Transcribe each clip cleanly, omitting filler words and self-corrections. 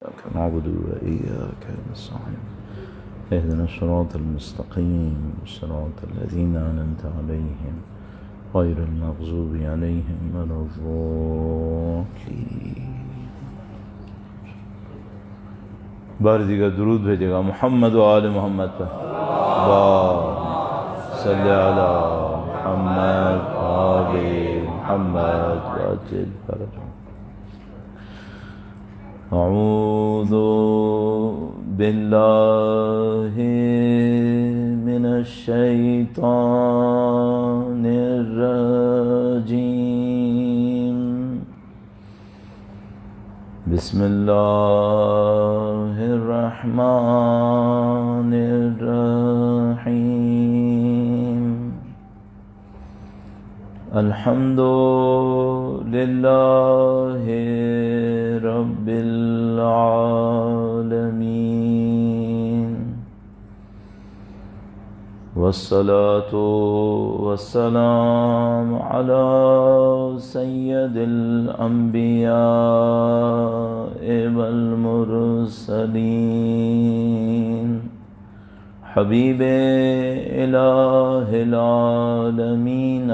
إياك نعبد وإياك نستعين اهدنا الصراط المستقيم صراط الذين أنعمت عليهم غير المغضوب عليهم ولا الضالين. بار دیگر درود بھیجے گا محمد و آل محمد پر. اللہم صلی علی محمد و آل محمد وعجل فرجهم. اعوذ باللہ من الشیطان الرجیم. بسم اللہ الرحمن الرحیم. الحمد للہ رب العالمین والصلاة والسلام على سید الانبیاء والمرسلین حبیب الہ العالمین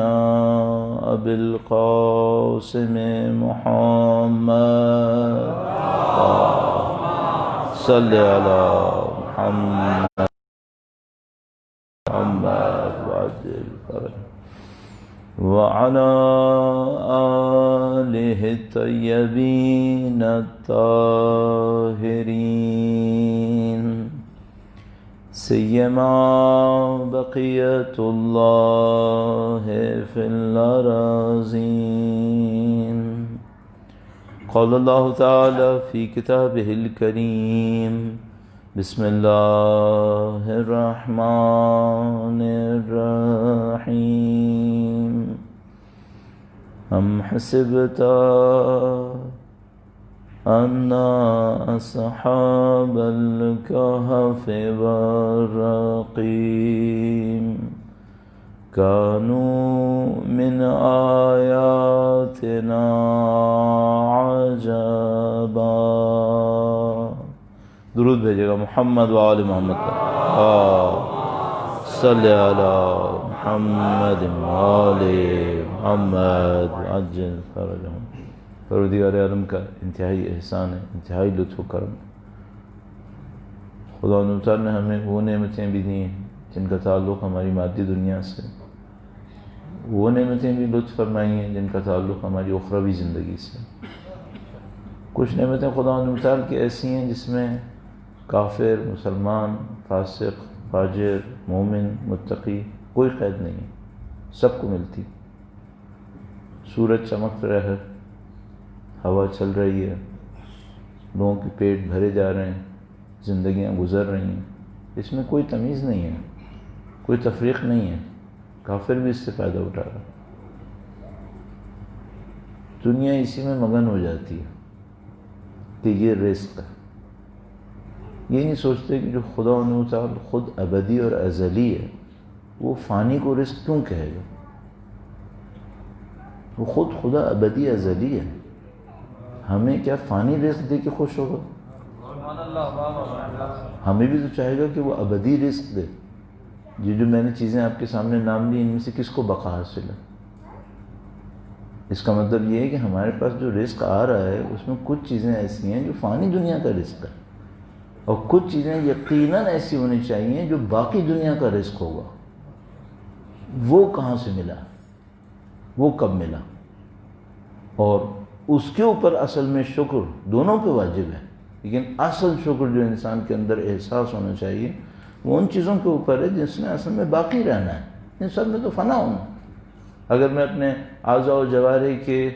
ابی القاسم محمد صلی علی محمد وعجل فرجه وعلى آله الطيبين الطاهرين سيما بقية الله في الأراضين. قال الله تعالى في كتابه الكريم بسم الله الرحمن الرحيم. أم حسبت أن أصحاب الكهف والرقيم كانوا من آياتنا عجبا. درود بھیجے گا محمد و آل محمد پر. صلی علی محمد و آل محمد عجل فرجهم. پروردگار عالم کا انتہائی احسان ہے، انتہائی لطف و کرم. خدا تعالیٰ نے ہمیں وہ نعمتیں بھی دی ہیں جن کا تعلق ہماری مادی دنیا سے، وہ نعمتیں بھی لطف فرمائی ہیں جن کا تعلق ہماری اخروی زندگی سے. کچھ نعمتیں خدا تعالیٰ کی ایسی ہیں جس میں کافر، مسلمان، فاسق، فاجر، مومن، متقی کوئی قید نہیں ہے، سب کو ملتی. سورج چمک رہا ہے، ہوا چل رہی ہے، لوگوں کے پیٹ بھرے جا رہے ہیں، زندگیاں گزر رہی ہیں. اس میں کوئی تمیز نہیں ہے، کوئی تفریق نہیں ہے. کافر بھی اس سے فائدہ اٹھا رہا ہے. دنیا اسی میں مگن ہو جاتی ہے کہ یہ رزق ہے. یہ نہیں سوچتے کہ جو خدا تعالی خود ابدی اور ازلی ہے، وہ فانی کو رزق کیوں کہے گا؟ وہ خود خدا ابدی ازلی ہے. ہمیں کیا فانی رزق دے کے خوش ہوگا؟ ہمیں بھی تو چاہے گا کہ وہ ابدی رزق دے. یہ جو میں نے چیزیں آپ کے سامنے نام لی، ان میں سے کس کو بقا حاصل ہے؟ اس کا مطلب یہ ہے کہ ہمارے پاس جو رزق آ رہا ہے اس میں کچھ چیزیں ایسی ہیں جو فانی دنیا کا رزق ہے، اور کچھ چیزیں یقیناً ایسی ہونی چاہیے جو باقی دنیا کا رزق ہوگا. وہ کہاں سے ملا؟ وہ کب ملا؟ اور اس کے اوپر اصل میں شکر دونوں پہ واجب ہے، لیکن اصل شکر جو انسان کے اندر احساس ہونا چاہیے وہ ان چیزوں کے اوپر ہے جس میں اصل میں باقی رہنا ہے. ان سب میں تو فنا ہونا. اگر میں اپنے اعضاء و جوارح کے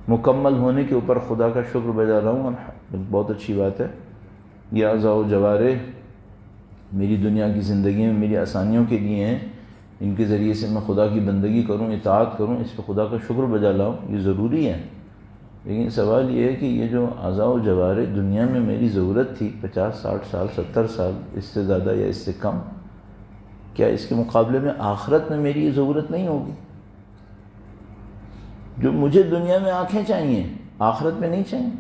مکمل ہونے کے اوپر خدا کا شکر بجا رہا ہوں، بہت اچھی بات ہے. یہ اعضاء و جوارح میری دنیا کی زندگی میں میری آسانیوں کے لیے ہیں، ان کے ذریعے سے میں خدا کی بندگی کروں، اطاعت کروں، اس پہ خدا کا شکر بجا لاؤں، یہ ضروری ہے. لیکن سوال یہ ہے کہ یہ جو اعضاء و جوارح دنیا میں میری ضرورت تھی 50 60 سال 70 سال اس سے زیادہ یا اس سے کم، کیا اس کے مقابلے میں آخرت میں میری یہ ضرورت نہیں ہوگی؟ جو مجھے دنیا میں آنکھیں چاہیے آخرت میں نہیں چاہیے.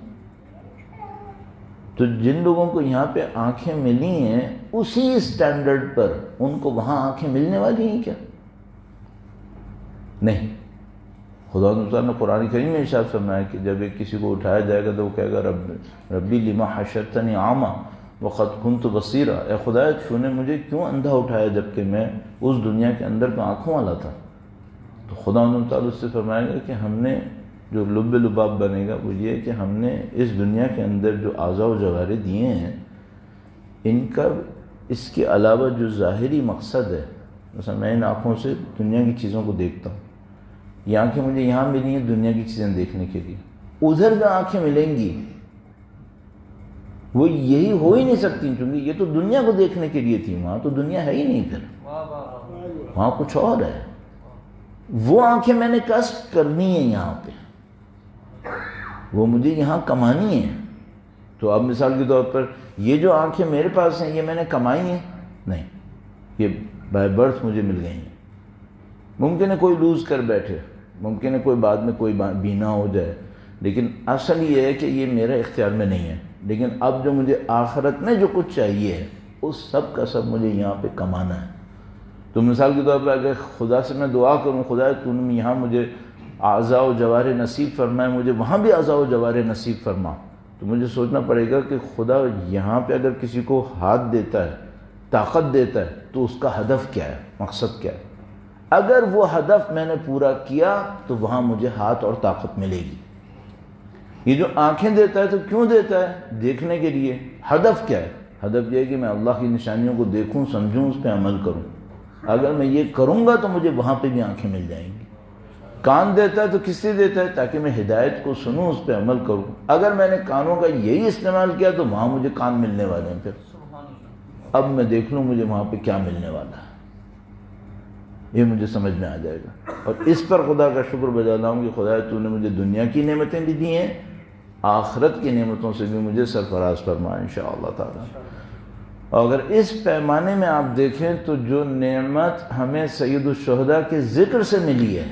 تو جن لوگوں کو یہاں پہ آنکھیں ملی ہیں اسی اسٹینڈرڈ پر ان کو وہاں آنکھیں ملنے والی ہیں کیا؟ نہیں. خدا تعالیٰ نے قرآن کریم میں ارشاد فرمایا کہ جب ایک کسی کو اٹھایا جائے گا تو وہ کہے گا ربی لما حشرتنی اعمی وقد کنت بصیرا، اے خدا تو نے مجھے کیوں اندھا اٹھایا جبکہ میں اس دنیا کے اندر تو آنکھوں والا تھا. تو خدا تعالیٰ اس سے فرمائے گا کہ ہم نے جو لب لباب بنے گا وہ یہ کہ ہم نے اس دنیا کے اندر جو اعضاء و جوارح دیے ہیں ان کا اس کے علاوہ جو ظاہری مقصد ہے، مثلا میں ان آنکھوں سے دنیا کی چیزوں کو دیکھتا ہوں، یہ آنکھیں مجھے یہاں ملی ہیں دنیا کی چیزیں دیکھنے کے لیے، ادھر جو آنکھیں ملیں گی وہ یہی ہو ہی نہیں سکتی کیونکہ یہ تو دنیا کو دیکھنے کے لیے تھی، وہاں تو دنیا ہے ہی نہیں، پھر وہاں کچھ اور ہے. وہ آنکھیں میں نے کسب کرنی ہیں یہاں پہ، وہ مجھے یہاں کمانی ہیں. تو اب مثال کے طور پر یہ جو آنکھیں میرے پاس ہیں یہ میں نے کمائی ہیں؟ نہیں، یہ بائی برتھ مجھے مل گئی ہیں. ممکن ہے کوئی لوز کر بیٹھے، ممکن ہے کوئی بعد میں کوئی بینا ہو جائے، لیکن اصل یہ ہے کہ یہ میرے اختیار میں نہیں ہے. لیکن اب جو مجھے آخرت میں جو کچھ چاہیے ہے اس سب کا سب مجھے یہاں پہ کمانا ہے. تو مثال کے طور پر اگر خدا سے میں دعا کروں خدا تو نے یہاں مجھے اعضاء و جوارح نصیب فرمائے، مجھے وہاں بھی اعضاء و جوارح نصیب فرما، تو مجھے سوچنا پڑے گا کہ خدا یہاں پہ اگر کسی کو ہاتھ دیتا ہے، طاقت دیتا ہے، تو اس کا ہدف کیا ہے، مقصد کیا ہے. اگر وہ ہدف میں نے پورا کیا تو وہاں مجھے ہاتھ اور طاقت ملے گی. یہ جو آنکھیں دیتا ہے تو کیوں دیتا ہے؟ دیکھنے کے لیے. ہدف کیا ہے؟ ہدف یہ ہے کہ میں اللہ کی نشانیوں کو دیکھوں، سمجھوں، اس پہ عمل کروں. اگر میں یہ کروں گا تو مجھے وہاں پہ بھی آنکھیں مل جائیں گی. کان دیتا ہے تو کس لیے دیتا ہے؟ تاکہ میں ہدایت کو سنوں، اس پہ عمل کروں. اگر میں نے کانوں کا یہی استعمال کیا تو وہاں مجھے کان ملنے والے ہیں. پھر اب میں دیکھ لوں مجھے وہاں پہ کیا ملنے والا ہے، یہ مجھے سمجھ میں آ جائے گا. اور اس پر خدا کا شکر بجا لاؤں کہ خدا تو نے مجھے دنیا کی نعمتیں بھی دی ہیں، آخرت کی نعمتوں سے بھی مجھے سرفراز فرما انشاءاللہ تعالی. اگر اس پیمانے میں آپ دیکھیں تو جو نعمت ہمیں سید الشہداء کے ذکر سے ملی ہے،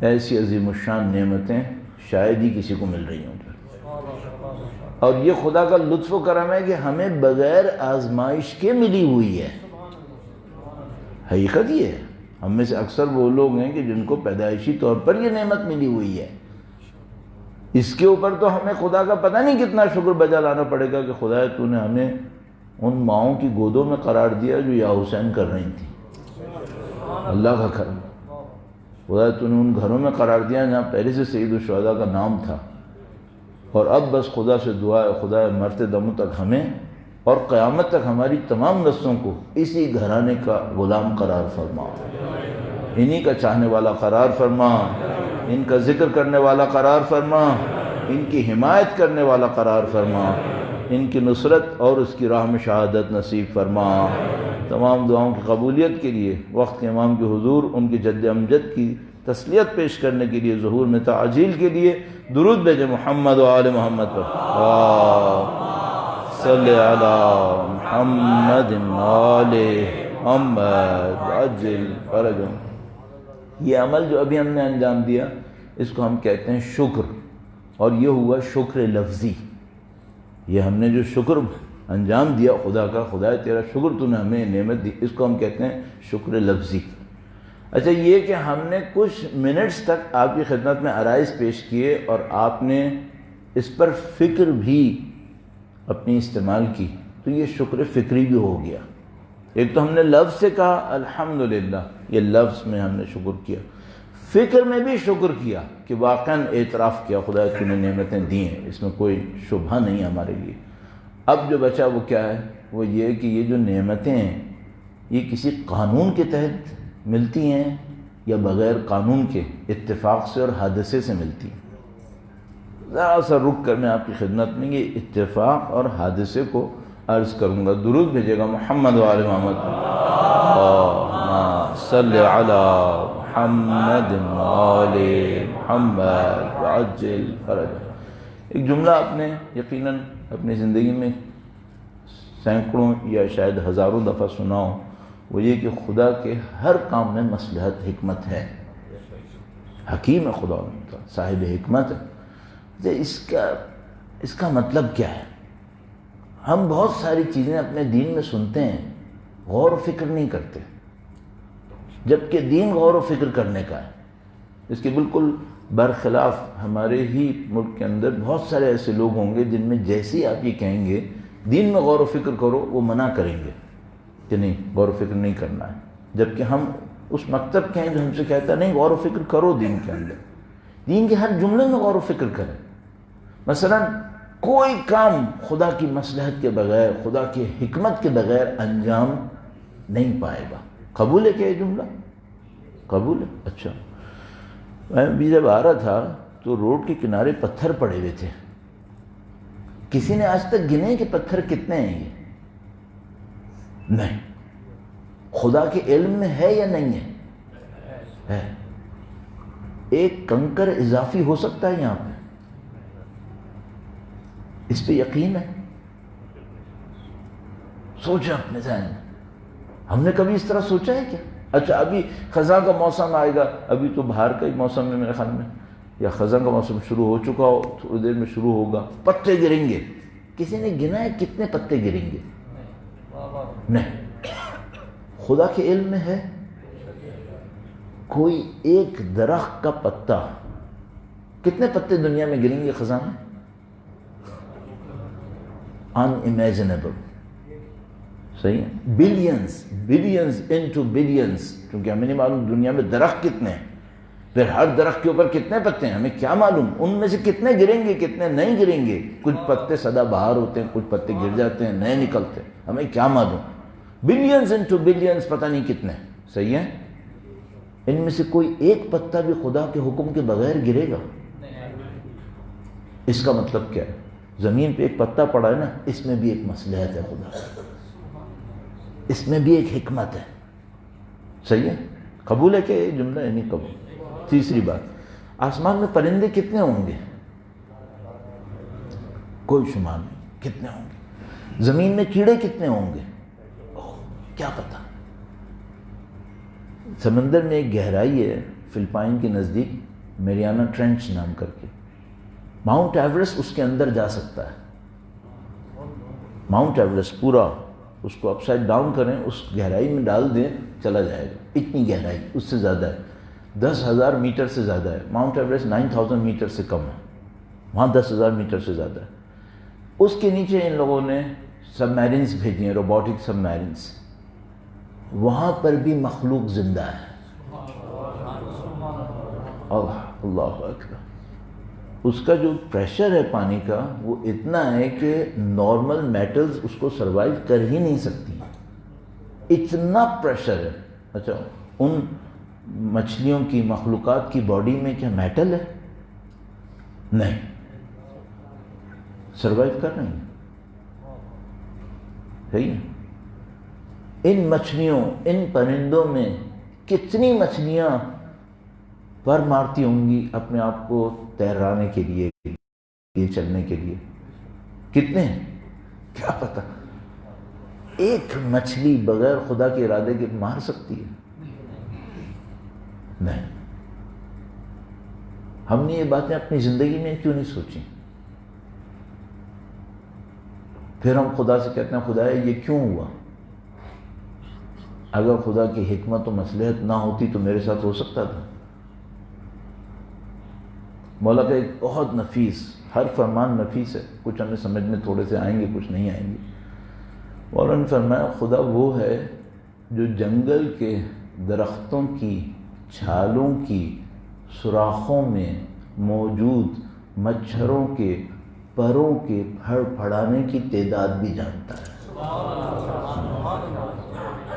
ایسی عظیم الشان نعمتیں شاید ہی کسی کو مل رہی ہوں. اور یہ خدا کا لطف و کرم ہے کہ ہمیں بغیر آزمائش کے ملی ہوئی ہے. حقیقت یہ ہے. ہم میں سے اکثر وہ لوگ ہیں کہ جن کو پیدائشی طور پر یہ نعمت ملی ہوئی ہے. اس کے اوپر تو ہمیں خدا کا پتہ نہیں کتنا شکر بجا لانا پڑے گا کہ خدا تو نے ہمیں ان ماؤں کی گودوں میں قرار دیا جو یا حسین کر رہی تھیں. اللہ کا کرم. خدا تو نے ان گھروں میں قرار دیا جہاں پہلے سے سید الشہداء کا نام تھا. اور اب بس خدا سے دعا ہے خدا مرتے دم تک ہمیں اور قیامت تک ہماری تمام نسلوں کو اسی گھرانے کا غلام قرار فرما، انہی کا چاہنے والا قرار فرما، ان کا ذکر کرنے والا قرار فرما، ان کی حمایت کرنے والا قرار فرما، ان کی نصرت اور اس کی راہ میں شہادت نصیب فرما. تمام دعاؤں کی قبولیت کے لیے وقت کے امام کے حضور ان کی جد امجد کی تسلیت پیش کرنے کے لیے ظہور میں تعجیل کے لیے درود بھیجے محمد و آل محمد پر. صلی علی محمد آل محمد عجل فرجهم. یہ عمل جو ابھی ہم نے انجام دیا اس کو ہم کہتے ہیں شکر، اور یہ ہوا شکر لفظی. یہ ہم نے جو شکر انجام دیا خدا کا، خدا تیرا شکر تو نے ہمیں نعمت دی، اس کو ہم کہتے ہیں شکر لفظی. اچھا یہ کہ ہم نے کچھ منٹس تک آپ کی خدمت میں عرائض پیش کیے اور آپ نے اس پر فکر بھی اپنی استعمال کی تو یہ شکر فکری بھی ہو گیا. ایک تو ہم نے لفظ سے کہا الحمدللہ، یہ لفظ میں ہم نے شکر کیا، فکر میں بھی شکر کیا کہ واقعاً اعتراف کیا خدا کی نے نعمتیں دی ہیں، اس میں کوئی شبہ نہیں ہمارے لیے. اب جو بچا وہ کیا ہے؟ وہ یہ کہ یہ جو نعمتیں ہیں یہ کسی قانون کے تحت ملتی ہیں یا بغیر قانون کے اتفاق سے اور حادثے سے ملتی ہیں. ذرا سا رک کر میں آپ کی خدمت میں یہ اتفاق اور حادثے کو عرض کروں گا. درود بھیجے گا محمد و آل محمد. اللہم صلی علی محمد و آل محمد وعجل فرجہ. ایک جملہ آپ نے یقیناً اپنی زندگی میں سینکڑوں یا شاید ہزاروں دفعہ سنا ہو، وہ یہ کہ خدا کے ہر کام میں مصلحت حکمت ہے. حکیم ہے خدا، صاحب حکمت ہے. اس کا اس کا مطلب کیا ہے؟ ہم بہت ساری چیزیں اپنے دین میں سنتے ہیں، غور و فکر نہیں کرتے، جبکہ دین غور و فکر کرنے کا ہے۔ اس کے بالکل برخلاف ہمارے ہی ملک کے اندر بہت سارے ایسے لوگ ہوں گے جن میں جیسے ہی آپ یہ کہیں گے دین میں غور و فکر کرو، وہ منع کریں گے کہ نہیں غور و فکر نہیں کرنا ہے، جبکہ ہم اس مکتب کے ہیں جو ہم سے کہتا ہے نہیں غور و فکر کرو دین کے اندر، دین کے ہر جملے میں غور و فکر کریں۔ مثلا کوئی کام خدا کی مصلحت کے بغیر، خدا کی حکمت کے بغیر انجام نہیں پائے گا۔ قبول ہے کیا یہ جملہ؟ قبول ہے؟ اچھا، میں بھی جب آ رہا تھا تو روڈ کے کنارے پتھر پڑے ہوئے تھے، کسی نے آج تک گنے کہ پتھر کتنے ہیں یہ؟ نہیں۔ خدا کے علم میں ہے یا نہیں ہے؟ ایک کنکر اضافی ہو سکتا ہے یہاں پہ؟ اس پہ یقین ہے؟ سوچیں اپنے ذہن میں، ہم نے کبھی اس طرح سوچا ہے کیا؟ اچھا ابھی خزاں کا موسم آئے گا، ابھی تو باہر کا ہی موسم ہے میرے خیال میں، یا خزاں کا موسم شروع ہو چکا ہو، تھوڑی دیر میں شروع ہوگا، پتے گریں گے، کسی نے گنا ہے کتنے پتے گریں گے؟ نہیں۔ خدا کے علم میں ہے؟ کوئی ایک درخت کا پتا، کتنے پتے دنیا میں گریں گے خزاں میں؟ unimaginable، صحیح ہے؟ بلینز انٹو بلینز، کیونکہ ہمیں نہیں معلوم دنیا میں درخت کتنے ہیں، پھر ہر درخت کے اوپر کتنے پتے ہیں، ہمیں کیا معلوم ان میں سے کتنے گریں گے کتنے نہیں گریں گے؟ کچھ پتے سدا بہار ہوتے ہیں، کچھ پتے گر جاتے ہیں، نئے نکلتے ہیں، ہمیں کیا معلوم؟ بلینز انٹو بلینز پتہ نہیں کتنے، صحیح ہے؟ ان میں سے کوئی ایک پتا بھی خدا کے حکم کے بغیر گرے گا؟ اس کا مطلب کیا ہے؟ زمین پہ ایک پتا پڑا ہے نا، اس میں بھی ایک مصلحت ہے خدا، اس میں بھی ایک حکمت ہے، صحیح ہے؟ قبول ہے کہ یہ جملہ ہے؟ نہیں قبول۔ تیسری بات، آسمان میں پرندے کتنے ہوں گے؟ کوئی شمار نہیں، کتنے ہوں گے؟ زمین میں کیڑے کتنے ہوں گے؟ کیا پتا؟ سمندر میں ایک گہرائی ہے فلپائن کے نزدیک، میریانا ٹرینچ نام کر کے، ماؤنٹ ایورسٹ اس کے اندر جا سکتا ہے۔ ماؤنٹ ایورسٹ پورا اس کو اپ سائڈ ڈاؤن کریں، اس گہرائی میں ڈال دیں، چلا جائے گا، اتنی گہرائی، اس سے زیادہ ہے، 10,000 میٹر سے زیادہ ہے۔ ماؤنٹ ایورسٹ 9,000 میٹر سے کم ہے، وہاں 10,000 میٹر سے زیادہ ہے۔ اس کے نیچے ان لوگوں نے سب میرینز بھیجی ہیں، روبوٹک سب میرینز، وہاں پر بھی مخلوق زندہ ہے۔ اللہ اکبر۔ اس کا جو پریشر ہے پانی کا وہ اتنا ہے کہ نارمل میٹلز اس کو سروائیو کر ہی نہیں سکتی، اتنا پریشر ہے۔ اچھا، ان مچھلیوں کی مخلوقات کی باڈی میں کیا میٹل ہے؟ نہیں، سروائیو کر رہی ہیں، صحیح ہے؟ ان مچھلیوں، ان پرندوں میں کتنی مچھلیاں پر مارتی ہوں گی اپنے آپ کو تیرانے کے لیے، چلنے کے لیے؟ کتنے ہیں کیا پتا؟ ایک مچھلی بغیر خدا کے ارادے کے مار سکتی ہے؟ نہیں۔ ہم نے یہ باتیں اپنی زندگی میں کیوں نہیں سوچی؟ پھر ہم خدا سے کہتے ہیں خدا یہ کیوں ہوا؟ اگر خدا کی حکمت و مصلحت نہ ہوتی تو میرے ساتھ ہو سکتا تھا؟ مولا کا ایک بہت نفیس، ہر فرمان نفیس ہے، کچھ ہمیں سمجھ میں تھوڑے سے آئیں گے، کچھ نہیں آئیں گے۔ مولا نے فرمایا خدا وہ ہے جو جنگل کے درختوں کی چھالوں کی سوراخوں میں موجود مچھروں کے پروں کے پھڑ پھڑانے کی تعداد بھی جانتا ہے۔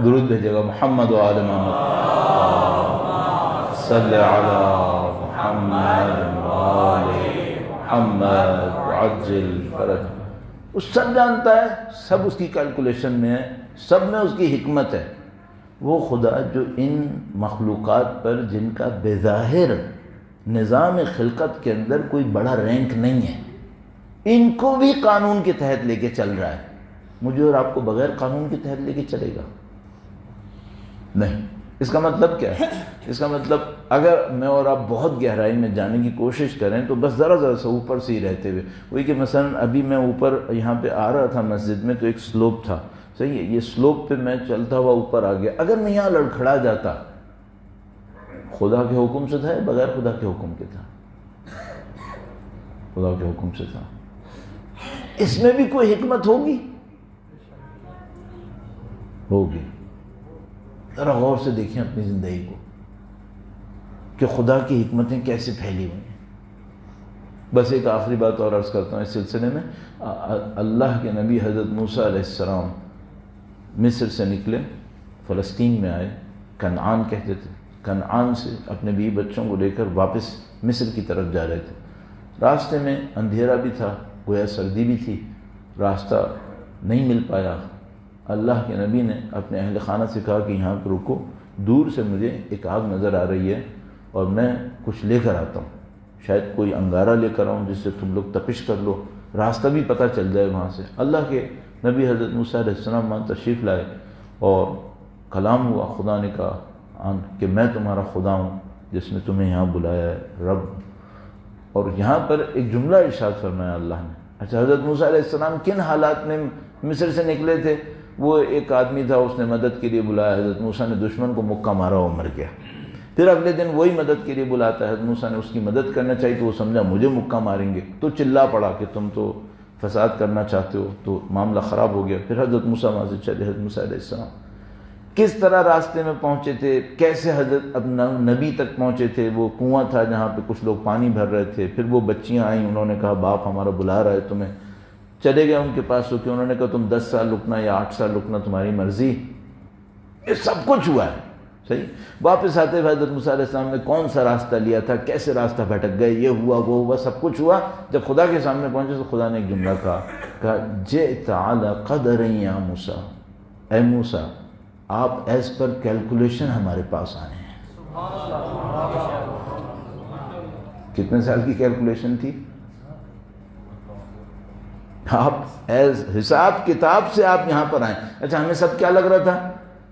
درود بھیجے گا محمد و آل محمد، صلی علی محمد و آل محمد وعجل فرج۔ وہ سب جانتا ہے، سب اس کی کیلکولیشن میں ہے، سب میں اس کی حکمت ہے۔ وہ خدا جو ان مخلوقات پر جن کا بظاہر نظام خلقت کے اندر کوئی بڑا رینک نہیں ہے، ان کو بھی قانون کے تحت لے کے چل رہا ہے، مجھے اور آپ کو بغیر قانون کے تحت لے کے چلے گا؟ نہیں۔ اس کا مطلب کیا ہے؟ اس کا مطلب اگر میں اور آپ بہت گہرائی میں جانے کی کوشش کریں تو بس ذرا ذرا سے اوپر سے ہی رہتے ہوئے، وہی کہ مثلا ابھی میں اوپر یہاں پہ آ رہا تھا مسجد میں تو ایک سلوپ تھا، صحیح ہے، یہ سلوپ پہ میں چلتا ہوا اوپر آ گیا، اگر میں یہاں لڑکھڑا جاتا، خدا کے حکم سے تھا یا بغیر خدا کے حکم کے تھا؟ خدا کے حکم سے تھا۔ اس میں بھی کوئی حکمت ہوگی؟ ہوگی۔ ذرا غور سے دیکھیں اپنی زندگی کو کہ خدا کی حکمتیں کیسے پھیلی ہوئی ہیں۔ بس ایک آخری بات اور عرض کرتا ہوں اس سلسلے میں، اللہ کے نبی حضرت موسیٰ علیہ السلام مصر سے نکلے، فلسطین میں آئے، کنعان کہتے تھے، کنعان سے اپنے بیوی بچوں کو لے کر واپس مصر کی طرف جا رہے تھے۔ راستے میں اندھیرا بھی تھا، گویا سردی بھی تھی، راستہ نہیں مل پایا۔ اللہ کے نبی نے اپنے اہل خانہ سے کہا کہ یہاں پہ رکو، دور سے مجھے ایک آگ نظر آ رہی ہے اور میں کچھ لے کر آتا ہوں، شاید کوئی انگارہ لے کر آؤں جس سے تم لوگ تپش کر لو، راستہ بھی پتہ چل جائے وہاں سے۔ اللہ کے نبی حضرت موسیٰ علیہ السلام وہاں تشریف لائے اور کلام ہوا، خدا نے کہا کہ میں تمہارا خدا ہوں جس نے تمہیں یہاں بلایا ہے، رب۔ اور یہاں پر ایک جملہ ارشاد فرمایا اللہ نے۔ اچھا، حضرت موسیٰ علیہ السلام کن حالات میں مصر سے نکلے تھے؟ وہ ایک آدمی تھا، اس نے مدد کے لیے بلایا، حضرت موسیٰ نے دشمن کو مکہ مارا اور مر گیا۔ پھر اگلے دن وہی مدد کے لیے بلاتا ہے، حضرت موسیٰ نے اس کی مدد کرنا چاہیے تو وہ سمجھا مجھے مکہ ماریں گے، تو چلا پڑا کہ تم تو فساد کرنا چاہتے ہو، تو معاملہ خراب ہو گیا۔ پھر حضرت موسیٰ وہاں سے چلے، حضرت موسیٰ علیہ السلام کس طرح راستے میں پہنچے تھے، کیسے حضرت اب نبی تک پہنچے تھے۔ وہ کنواں تھا جہاں پہ کچھ لوگ پانی بھر رہے تھے، پھر وہ بچیاں آئیں، انہوں نے کہا باپ ہمارا بلا رہا ہے تمہیں، چلے گئے ان کے پاس، تو کہ انہوں نے کہا تم 10 سال رکنا یا 8 سال رکنا تمہاری مرضی۔ یہ سب کچھ ہوا ہے، صحیح۔ واپس آتے ہوئے حضرت موسیٰ علیہ السلام نے کون سا راستہ لیا تھا، کیسے راستہ بھٹک گئے، یہ ہوا وہ ہوا، سب کچھ ہوا۔ جب خدا کے سامنے پہنچے تو خدا نے ایک جملہ کہا جئت علی قدر یا موسیٰ، اے موسیٰ آپ ایز پر کیلکولیشن ہمارے پاس آئے ہیں۔ کتنے سال کی کیلکولیشن تھی؟ آپ ایز حساب کتاب سے آپ یہاں پر آئیں۔ اچھا، ہمیں سب کیا لگ رہا تھا؟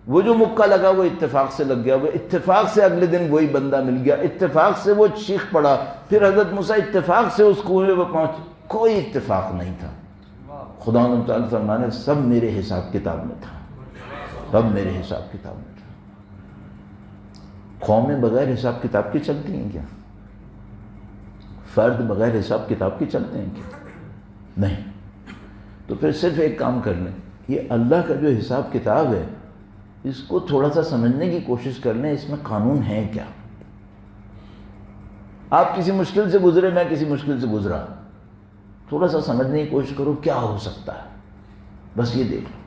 وہ جو مکہ لگا وہ اتفاق سے لگ گیا، وہ اتفاق سے اگلے دن وہی بندہ مل گیا، اتفاق سے وہ چیخ پڑا، پھر حضرت موسیٰ اتفاق سے اس کنویں پہ پہنچے۔ کوئی اتفاق نہیں تھا۔ خدا تعالیٰ فرمانے سب میرے حساب کتاب میں تھا، سب میرے حساب کتاب میں تھا۔ قومیں بغیر حساب کتاب کے چلتی ہیں کیا؟ فرد بغیر حساب کتاب کے چلتے ہیں کیا؟ نہیں۔ تو پھر صرف ایک کام کر لیں، یہ اللہ کا جو حساب کتاب ہے اس کو تھوڑا سا سمجھنے کی کوشش کر لیں، اس میں قانون ہے کیا؟ آپ کسی مشکل سے گزرے، میں کسی مشکل سے گزرا، تھوڑا سا سمجھنے کی کوشش کرو کیا ہو سکتا ہے، بس یہ دیکھ لو۔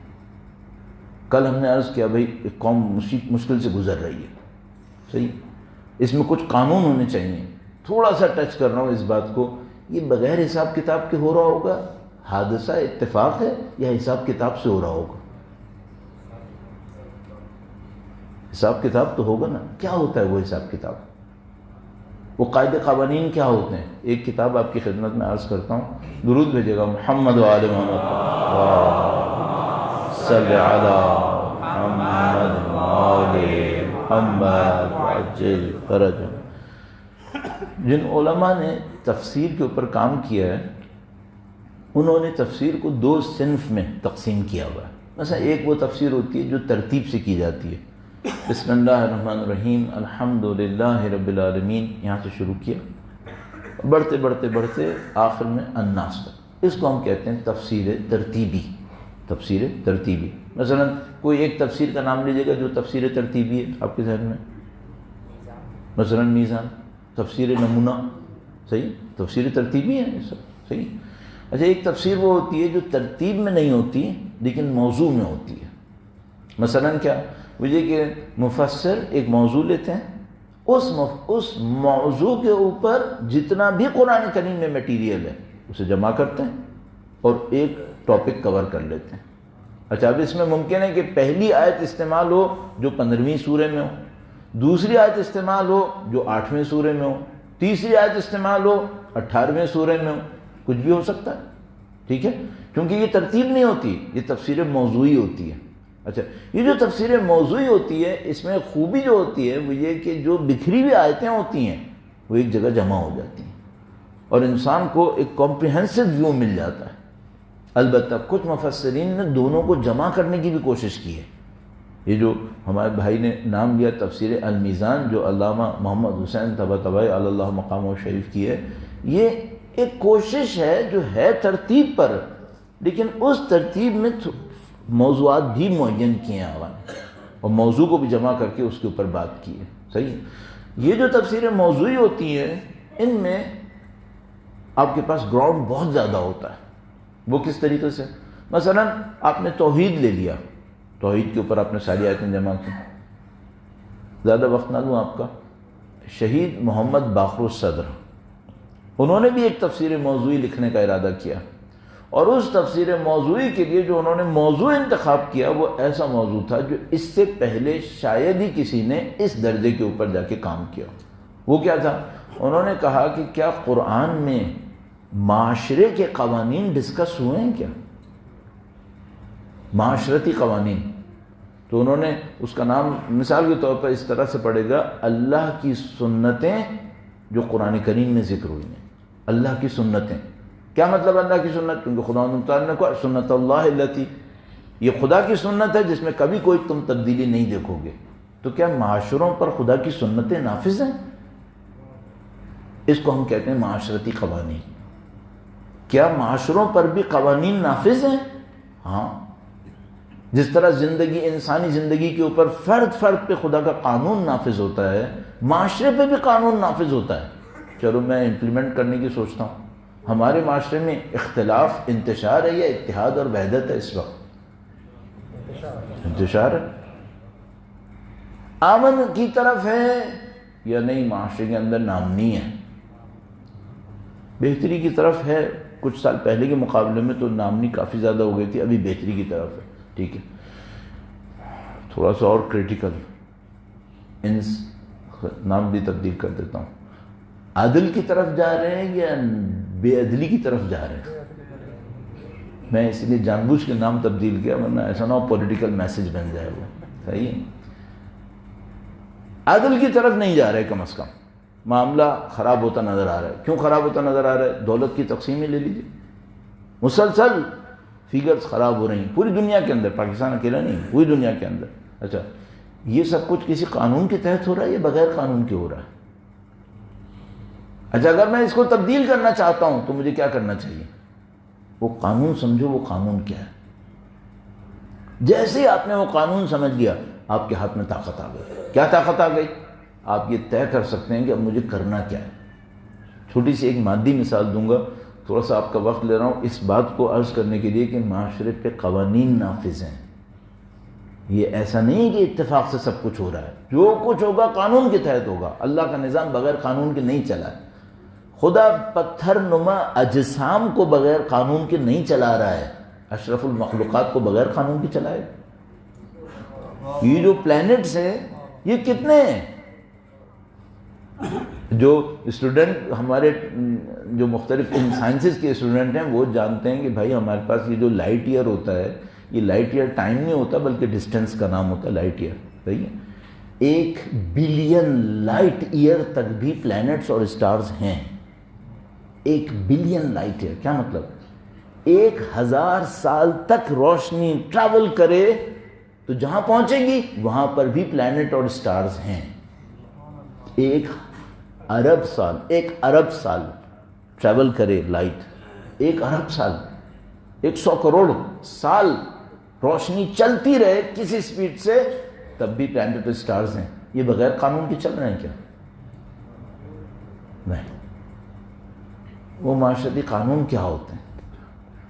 کل ہم نے عرض کیا بھائی ایک قوم مشکل سے گزر رہی ہے، صحیح، اس میں کچھ قانون ہونے چاہیے۔ تھوڑا سا ٹچ کر رہا ہوں اس بات کو، یہ بغیر حساب کتاب کے ہو رہا ہوگا، حادثہ اتفاق ہے، یا حساب کتاب سے ہو رہا ہوگا؟ حساب کتاب تو ہوگا نا۔ کیا ہوتا ہے وہ حساب کتاب؟ وہ قاعدے قوانین کیا ہوتے ہیں؟ ایک کتاب آپ کی خدمت میں عرض کرتا ہوں، درود بھیجے گا محمد و آل محمد صلی علی محمد و آل محمد عجل فرجهم۔ جن علماء نے تفسیر کے اوپر کام کیا ہے انہوں نے تفسیر کو 2 صنف میں تقسیم کیا ہوا ہے۔ مثلا ایک وہ تفسیر ہوتی ہے جو ترتیب سے کی جاتی ہے، بسم اللہ الرحمن الرحیم الحمدللہ رب العالمین، یہاں سے شروع کیا، بڑھتے بڑھتے بڑھتے آخر میں الناس تک۔ اس کو ہم کہتے ہیں تفسیر ترتیبی، تفسیر ترتیبی۔ مثلا کوئی ایک تفسیر کا نام لیجیے گا جو تفسیر ترتیبی ہے آپ کے ذہن میں، مثلا میزان، تفسیر نمونہ، صحیح، تفسیر ترتیبی ہے یہ سب، صحیح۔ اچھا، ایک تفسیر وہ ہوتی ہے جو ترتیب میں نہیں ہوتی لیکن موضوع میں ہوتی ہے۔ مثلا کیا؟ وہ یہ کہ مفسر ایک موضوع لیتے ہیں، اس موضوع کے اوپر جتنا بھی قرآن کریم میں میٹیریل ہے اسے جمع کرتے ہیں اور ایک ٹاپک کور کر لیتے ہیں۔ اچھا، اب اس میں ممکن ہے کہ پہلی آیت استعمال ہو جو 15ویں سورے میں ہو، دوسری آیت استعمال ہو جو 8ویں سورے میں ہو، تیسری آیت استعمال ہو 18ویں سورے میں ہو، کچھ بھی ہو سکتا ہے، ٹھیک ہے، کیونکہ یہ ترتیب نہیں ہوتی، یہ تفسیر موضوعی ہوتی ہے۔ اچھا، یہ جو تفسیر موضوعی ہوتی ہے اس میں خوبی جو ہوتی ہے وہ یہ کہ جو بکھری ہوئی آیتیں ہوتی ہیں وہ ایک جگہ جمع ہو جاتی ہیں اور انسان کو ایک کمپریہنسو ویو مل جاتا ہے۔ البتہ کچھ مفسرین نے دونوں کو جمع کرنے کی بھی کوشش کی ہے۔ یہ جو ہمارے بھائی نے نام لیا تفسیر المیزان جو علامہ محمد حسین طباطبائی علی اللہ مقامہ شریف کی ہے، یہ ایک کوشش ہے جو ہے ترتیب پر، لیکن اس ترتیب میں موضوعات بھی معین کیے ہیں آقا نے اور موضوع کو بھی جمع کر کے اس کے اوپر بات کی ہے۔ صحیح ہے؟ یہ جو تفسیریں موضوعی ہوتی ہیں ان میں آپ کے پاس گراؤنڈ بہت زیادہ ہوتا ہے۔ وہ کس طریقے سے؟ مثلا آپ نے توحید لے لیا، توحید کے اوپر آپ نے ساری آیتیں جمع کی۔ زیادہ وقت نہ لوں آپ کا، شہید محمد باقر الصدر انہوں نے بھی ایک تفسیر موضوعی لکھنے کا ارادہ کیا، اور اس تفسیر موضوعی کے لیے جو انہوں نے موضوع انتخاب کیا وہ ایسا موضوع تھا جو اس سے پہلے شاید ہی کسی نے اس درجے کے اوپر جا کے کام کیا۔ وہ کیا تھا؟ انہوں نے کہا کہ کیا قرآن میں معاشرے کے قوانین ڈسکس ہوئے ہیں کیا؟ معاشرتی قوانین۔ تو انہوں نے اس کا نام مثال کے طور پر اس طرح سے پڑے گا، اللہ کی سنتیں جو قرآن کریم میں ذکر ہوئی ہیں۔ اللہ کی سنتیں کیا مطلب؟ اللہ کی سنت، کیونکہ خدا تعالیٰ نے کہا سنت اللہ التی، یہ خدا کی سنت ہے جس میں کبھی کوئی تم تبدیلی نہیں دیکھو گے۔ تو کیا معاشروں پر خدا کی سنتیں نافذ ہیں؟ اس کو ہم کہتے ہیں معاشرتی قوانین۔ کیا معاشروں پر بھی قوانین نافذ ہیں؟ ہاں، جس طرح زندگی، انسانی زندگی کے اوپر فرد فرد پہ خدا کا قانون نافذ ہوتا ہے، معاشرے پہ بھی قانون نافذ ہوتا ہے۔ چلو میں امپلیمنٹ کرنے کی سوچتا ہوں۔ ہمارے معاشرے میں اختلاف انتشار ہے یا اتحاد اور وحدت ہے اس وقت؟ انتشار ہے۔ امن کی طرف ہے یا نہیں؟ معاشرے کے اندر نامنی ہے۔ بہتری کی طرف ہے، کچھ سال پہلے کے مقابلے میں تو نامنی کافی زیادہ ہو گئی تھی، ابھی بہتری کی طرف ہے۔ ٹھیک ہے، تھوڑا سا اور کریٹیکل نام بھی تبدیل کر دیتا ہوں۔ عدل کی طرف جا رہے ہیں یا بے عدلی کی طرف جا رہے ہیں؟ میں اس لیے جان بوجھ کے نام تبدیل کیا، ورنہ ایسا نہ ہو پولیٹیکل میسج بن جائے وہ۔ صحیح ہے، عدل کی طرف نہیں جا رہے، کم از کم معاملہ خراب ہوتا نظر آ رہا ہے۔ کیوں خراب ہوتا نظر آ رہا ہے؟ دولت کی تقسیم ہی لے لیجیے، مسلسل فیگرز خراب ہو رہی ہیں پوری دنیا کے اندر، پاکستان اکیلا نہیں، پوری دنیا کے اندر۔ اچھا، یہ سب کچھ کسی قانون کے تحت ہو رہا ہے یا بغیر قانون کے ہو رہا ہے؟ اچھا، اگر میں اس کو تبدیل کرنا چاہتا ہوں تو مجھے کیا کرنا چاہیے؟ وہ قانون سمجھو، وہ قانون کیا ہے۔ جیسے ہی آپ نے وہ قانون سمجھ لیا، آپ کے ہاتھ میں طاقت آ گئی۔ کیا طاقت آ گئی؟ آپ یہ طے کر سکتے ہیں کہ اب مجھے کرنا کیا ہے۔ چھوٹی سی ایک مادی مثال دوں گا، تھوڑا سا آپ کا وقت لے رہا ہوں اس بات کو عرض کرنے کے لیے کہ معاشرے پہ قوانین نافذ ہیں۔ یہ ایسا نہیں کہ اتفاق سے سب کچھ ہو رہا ہے، جو کچھ ہوگا قانون کے تحت ہوگا۔ اللہ کا نظام بغیر قانون کے نہیں چلا ہے۔ خدا پتھر نما اجسام کو بغیر قانون کے نہیں چلا رہا ہے، اشرف المخلوقات کو بغیر قانون کے چلائے۔ یہ جو پلینٹس ہیں یہ کتنے ہیں؟ جو اسٹوڈنٹ ہمارے جو مختلف سائنسز کے اسٹوڈنٹ ہیں وہ جانتے ہیں کہ بھائی ہمارے پاس یہ جو لائٹ ایئر ہوتا ہے، یہ لائٹ ایئر ٹائم نہیں ہوتا بلکہ ڈسٹینس کا نام ہوتا ہے لائٹ ایئر۔ صحیح ہے، 1 بلین لائٹ ایئر تک بھی پلینٹس اور اسٹارز ہیں۔ 1 بلین لائٹ ایئر کیا مطلب؟ 1000 سال تک روشنی ٹریول کرے تو جہاں پہنچے گی وہاں پر بھی پلینٹ اور اسٹارز ہیں۔ 1 ارب سال ٹریول کرے لائٹ، 1 ارب سال، 100 کروڑ سال روشنی چلتی رہے کسی سپیڈ سے، تب بھی پلینٹ اور اسٹارز ہیں۔ یہ بغیر قانون کے چل رہے ہیں کیا؟ نہیں۔ وہ معاشرتی قانون کیا ہوتے ہیں؟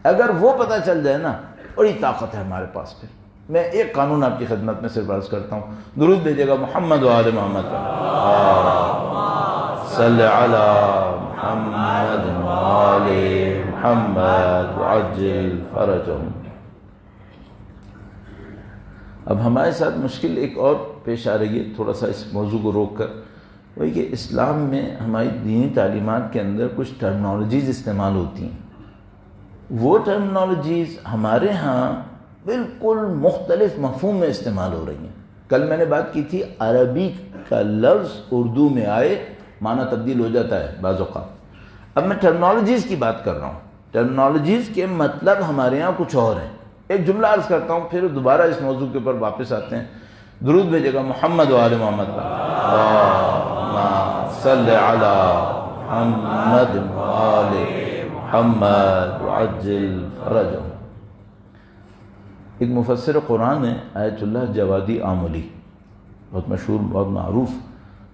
اگر وہ پتہ چل جائے نا، بڑی طاقت ہے ہمارے پاس۔ پھر میں ایک قانون آپ کی خدمت میں صرف عرض کرتا ہوں، درود بھیجیے گا محمد و آل محمد، صلی علی محمد و آل محمد وعجل فرجهم۔ اب ہمارے ساتھ مشکل ایک اور پیش آ رہی ہے، تھوڑا سا اس موضوع کو روک کر، وہی کہ اسلام میں ہماری دینی تعلیمات کے اندر کچھ ٹرمنالوجیز استعمال ہوتی ہیں۔ وہ ٹرمنالوجیز ہمارے ہاں بالکل مختلف مفہوم میں استعمال ہو رہی ہیں. کل میں نے بات کی تھی عربی کا لفظ اردو میں آئے معنی تبدیل ہو جاتا ہے بعض اوقات. اب میں ٹرمنالوجیز کی بات کر رہا ہوں. ٹرمنالوجیز کے مطلب ہمارے ہاں کچھ اور ہیں. ایک جملہ عرض کرتا ہوں پھر دوبارہ اس موضوع کے اوپر واپس آتے ہیں. درود بھیجے گا محمد و آل محمد پر. اللہم صلی علی محمد و آل محمد وعجل فرجہم. ایک مفسر قرآن ہے آیت اللہ جوادی آملی، بہت مشہور، بہت معروف.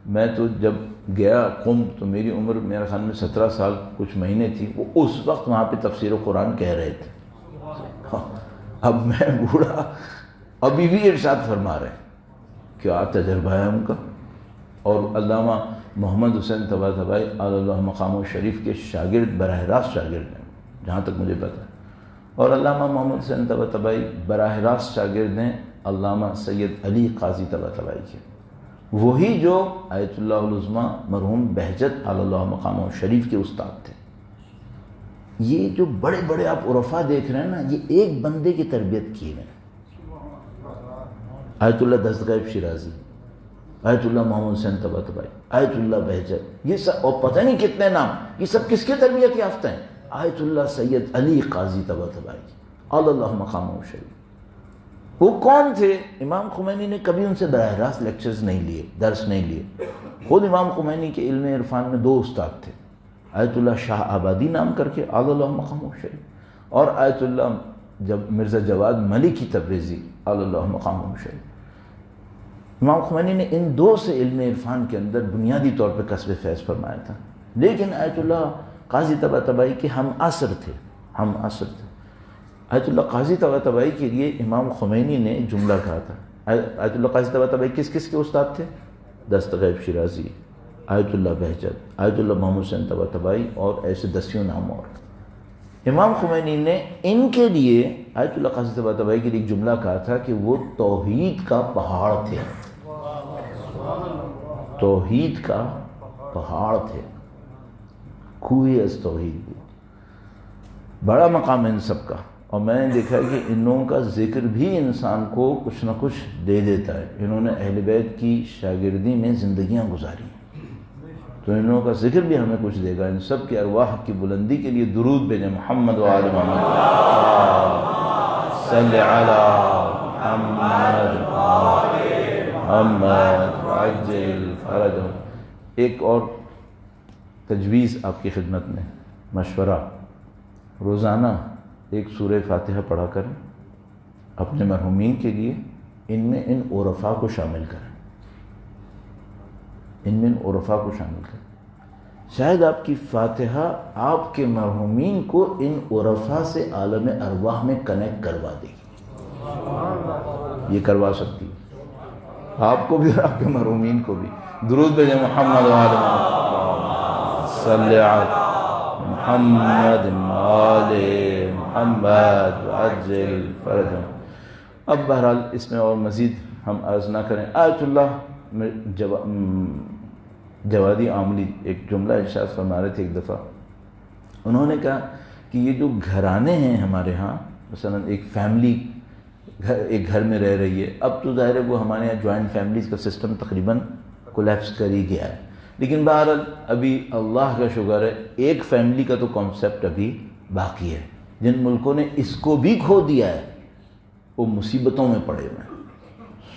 میں تو جب گیا قم تو میری عمر میرے خیال میں 17 سال کچھ مہینے تھی. وہ اس وقت وہاں پہ تفسیر قرآن کہہ رہے تھے. اب میں بوڑھا، ابھی بھی ارشاد فرما رہے ہیں. کیا تجربہ ہے ان کا. اور علامہ محمد حسین طباطبائی اللہ مقام شریف کے شاگرد، براہ راست شاگرد ہیں جہاں تک مجھے پتہ ہے. اور علامہ محمد حسین طباطبائی براہ راست شاگرد ہیں علامہ سید علی قاضی طباطبائی کے، وہی جو آیت اللہ العظمیٰ مرحوم بہجت اللہ مقام شریف کے استاد تھے. یہ جو بڑے بڑے آپ عرفاء دیکھ رہے ہیں نا، یہ ایک بندے کی تربیت کی ہے. آیت اللہ دستگاہ شیرازی، آیت اللہ محمد حسین طباطبائی، آیت اللہ بہجت، یہ سب، اور پتہ نہیں کتنے نام، یہ سب کس کی تربیت یافتہ ہیں؟ آیت اللہ سید علی قاضی طباطبائی اللہ مقام شریف. وہ کون تھے؟ امام خمینی نے کبھی ان سے براہ راست لیکچرز نہیں لیے، درس نہیں لیے. خود امام خمینی کے علم عرفان میں 2 استاد تھے، آیت اللہ شاہ آبادی نام کر کے اللہ مقام شریف، اور آیت اللہ مرزا جواد ملک کی تبریزی اللہ مقام شریف. امام خمینی نے ان 2 سے علم عرفان کے اندر بنیادی طور پہ کسب فیض فرمایا تھا. لیکن آیت اللہ قاضی طباطبائی کے ہم عصر تھے. آیت اللہ قاضی طباطبائی کے لیے امام خمینی نے جملہ کہا تھا. آیت اللہ قاضی طباطبائی کس کس کے استاد تھے؟ دستغیب شیرازی، آیت اللہ بہجت، آیت اللہ محمد حسین طباطبائی، اور ایسے دسیوں نام اور. امام خمینی نے ان کے لیے، آیت اللہ قاضی طباطبائی کے لیے ایک جملہ کہا تھا کہ وہ توحید کا پہاڑ تھے. توحید کا پہاڑ تھے، کوہ از توحید بھی. بڑا مقام ہے ان سب کا. اور میں نے دیکھا کہ ان لوگوں کا ذکر بھی انسان کو کچھ نہ کچھ دے دیتا ہے. انہوں نے اہل بیت کی شاگردی میں زندگیاں گزاری، تو ان لوگوں کا ذکر بھی ہمیں کچھ دے گا. ان سب کے ارواح کی بلندی کے لیے درود بھیجیں. محمد و آل محمد صلی علی محمد محمد عجل فرجہم. ایک اور تجویز آپ کی خدمت میں، مشورہ، روزانہ ایک سورہ فاتحہ پڑھا کریں اپنے مرحومین کے لیے. ان میں ان عرفاء کو شامل کریں، ان میں ان عرفاء کو شامل کریں. شاید آپ کی فاتحہ آپ کے مرحومین کو ان عرفاء سے عالم ارواح میں کنیکٹ کروا دے گی. یہ کروا سکتی ہے آپ کو بھی اور آپ کے مرحومین کو بھی. درود بھیجیں. محمد و آل محمد صلی علی محمد آل محمد عجل فرجہم. اب بہرحال اس میں اور مزید ہم عرض نہ کریں. آیت اللہ جوادی آملی ایک جملہ ارشاد فرما رہے تھے ایک دفعہ. انہوں نے کہا کہ یہ جو گھرانے ہیں ہمارے ہاں، مثلا ایک فیملی ایک گھر میں رہ رہی ہے. اب تو ظاہر ہے وہ ہمارے یہاں جوائنٹ فیملیز کا سسٹم تقریباً کولیپس کر ہی گیا ہے. لیکن بہرحال ابھی اللہ کا شکر ہے ایک فیملی کا تو کانسیپٹ ابھی باقی ہے. جن ملکوں نے اس کو بھی کھو دیا ہے وہ مصیبتوں میں پڑے ہوئے ہیں،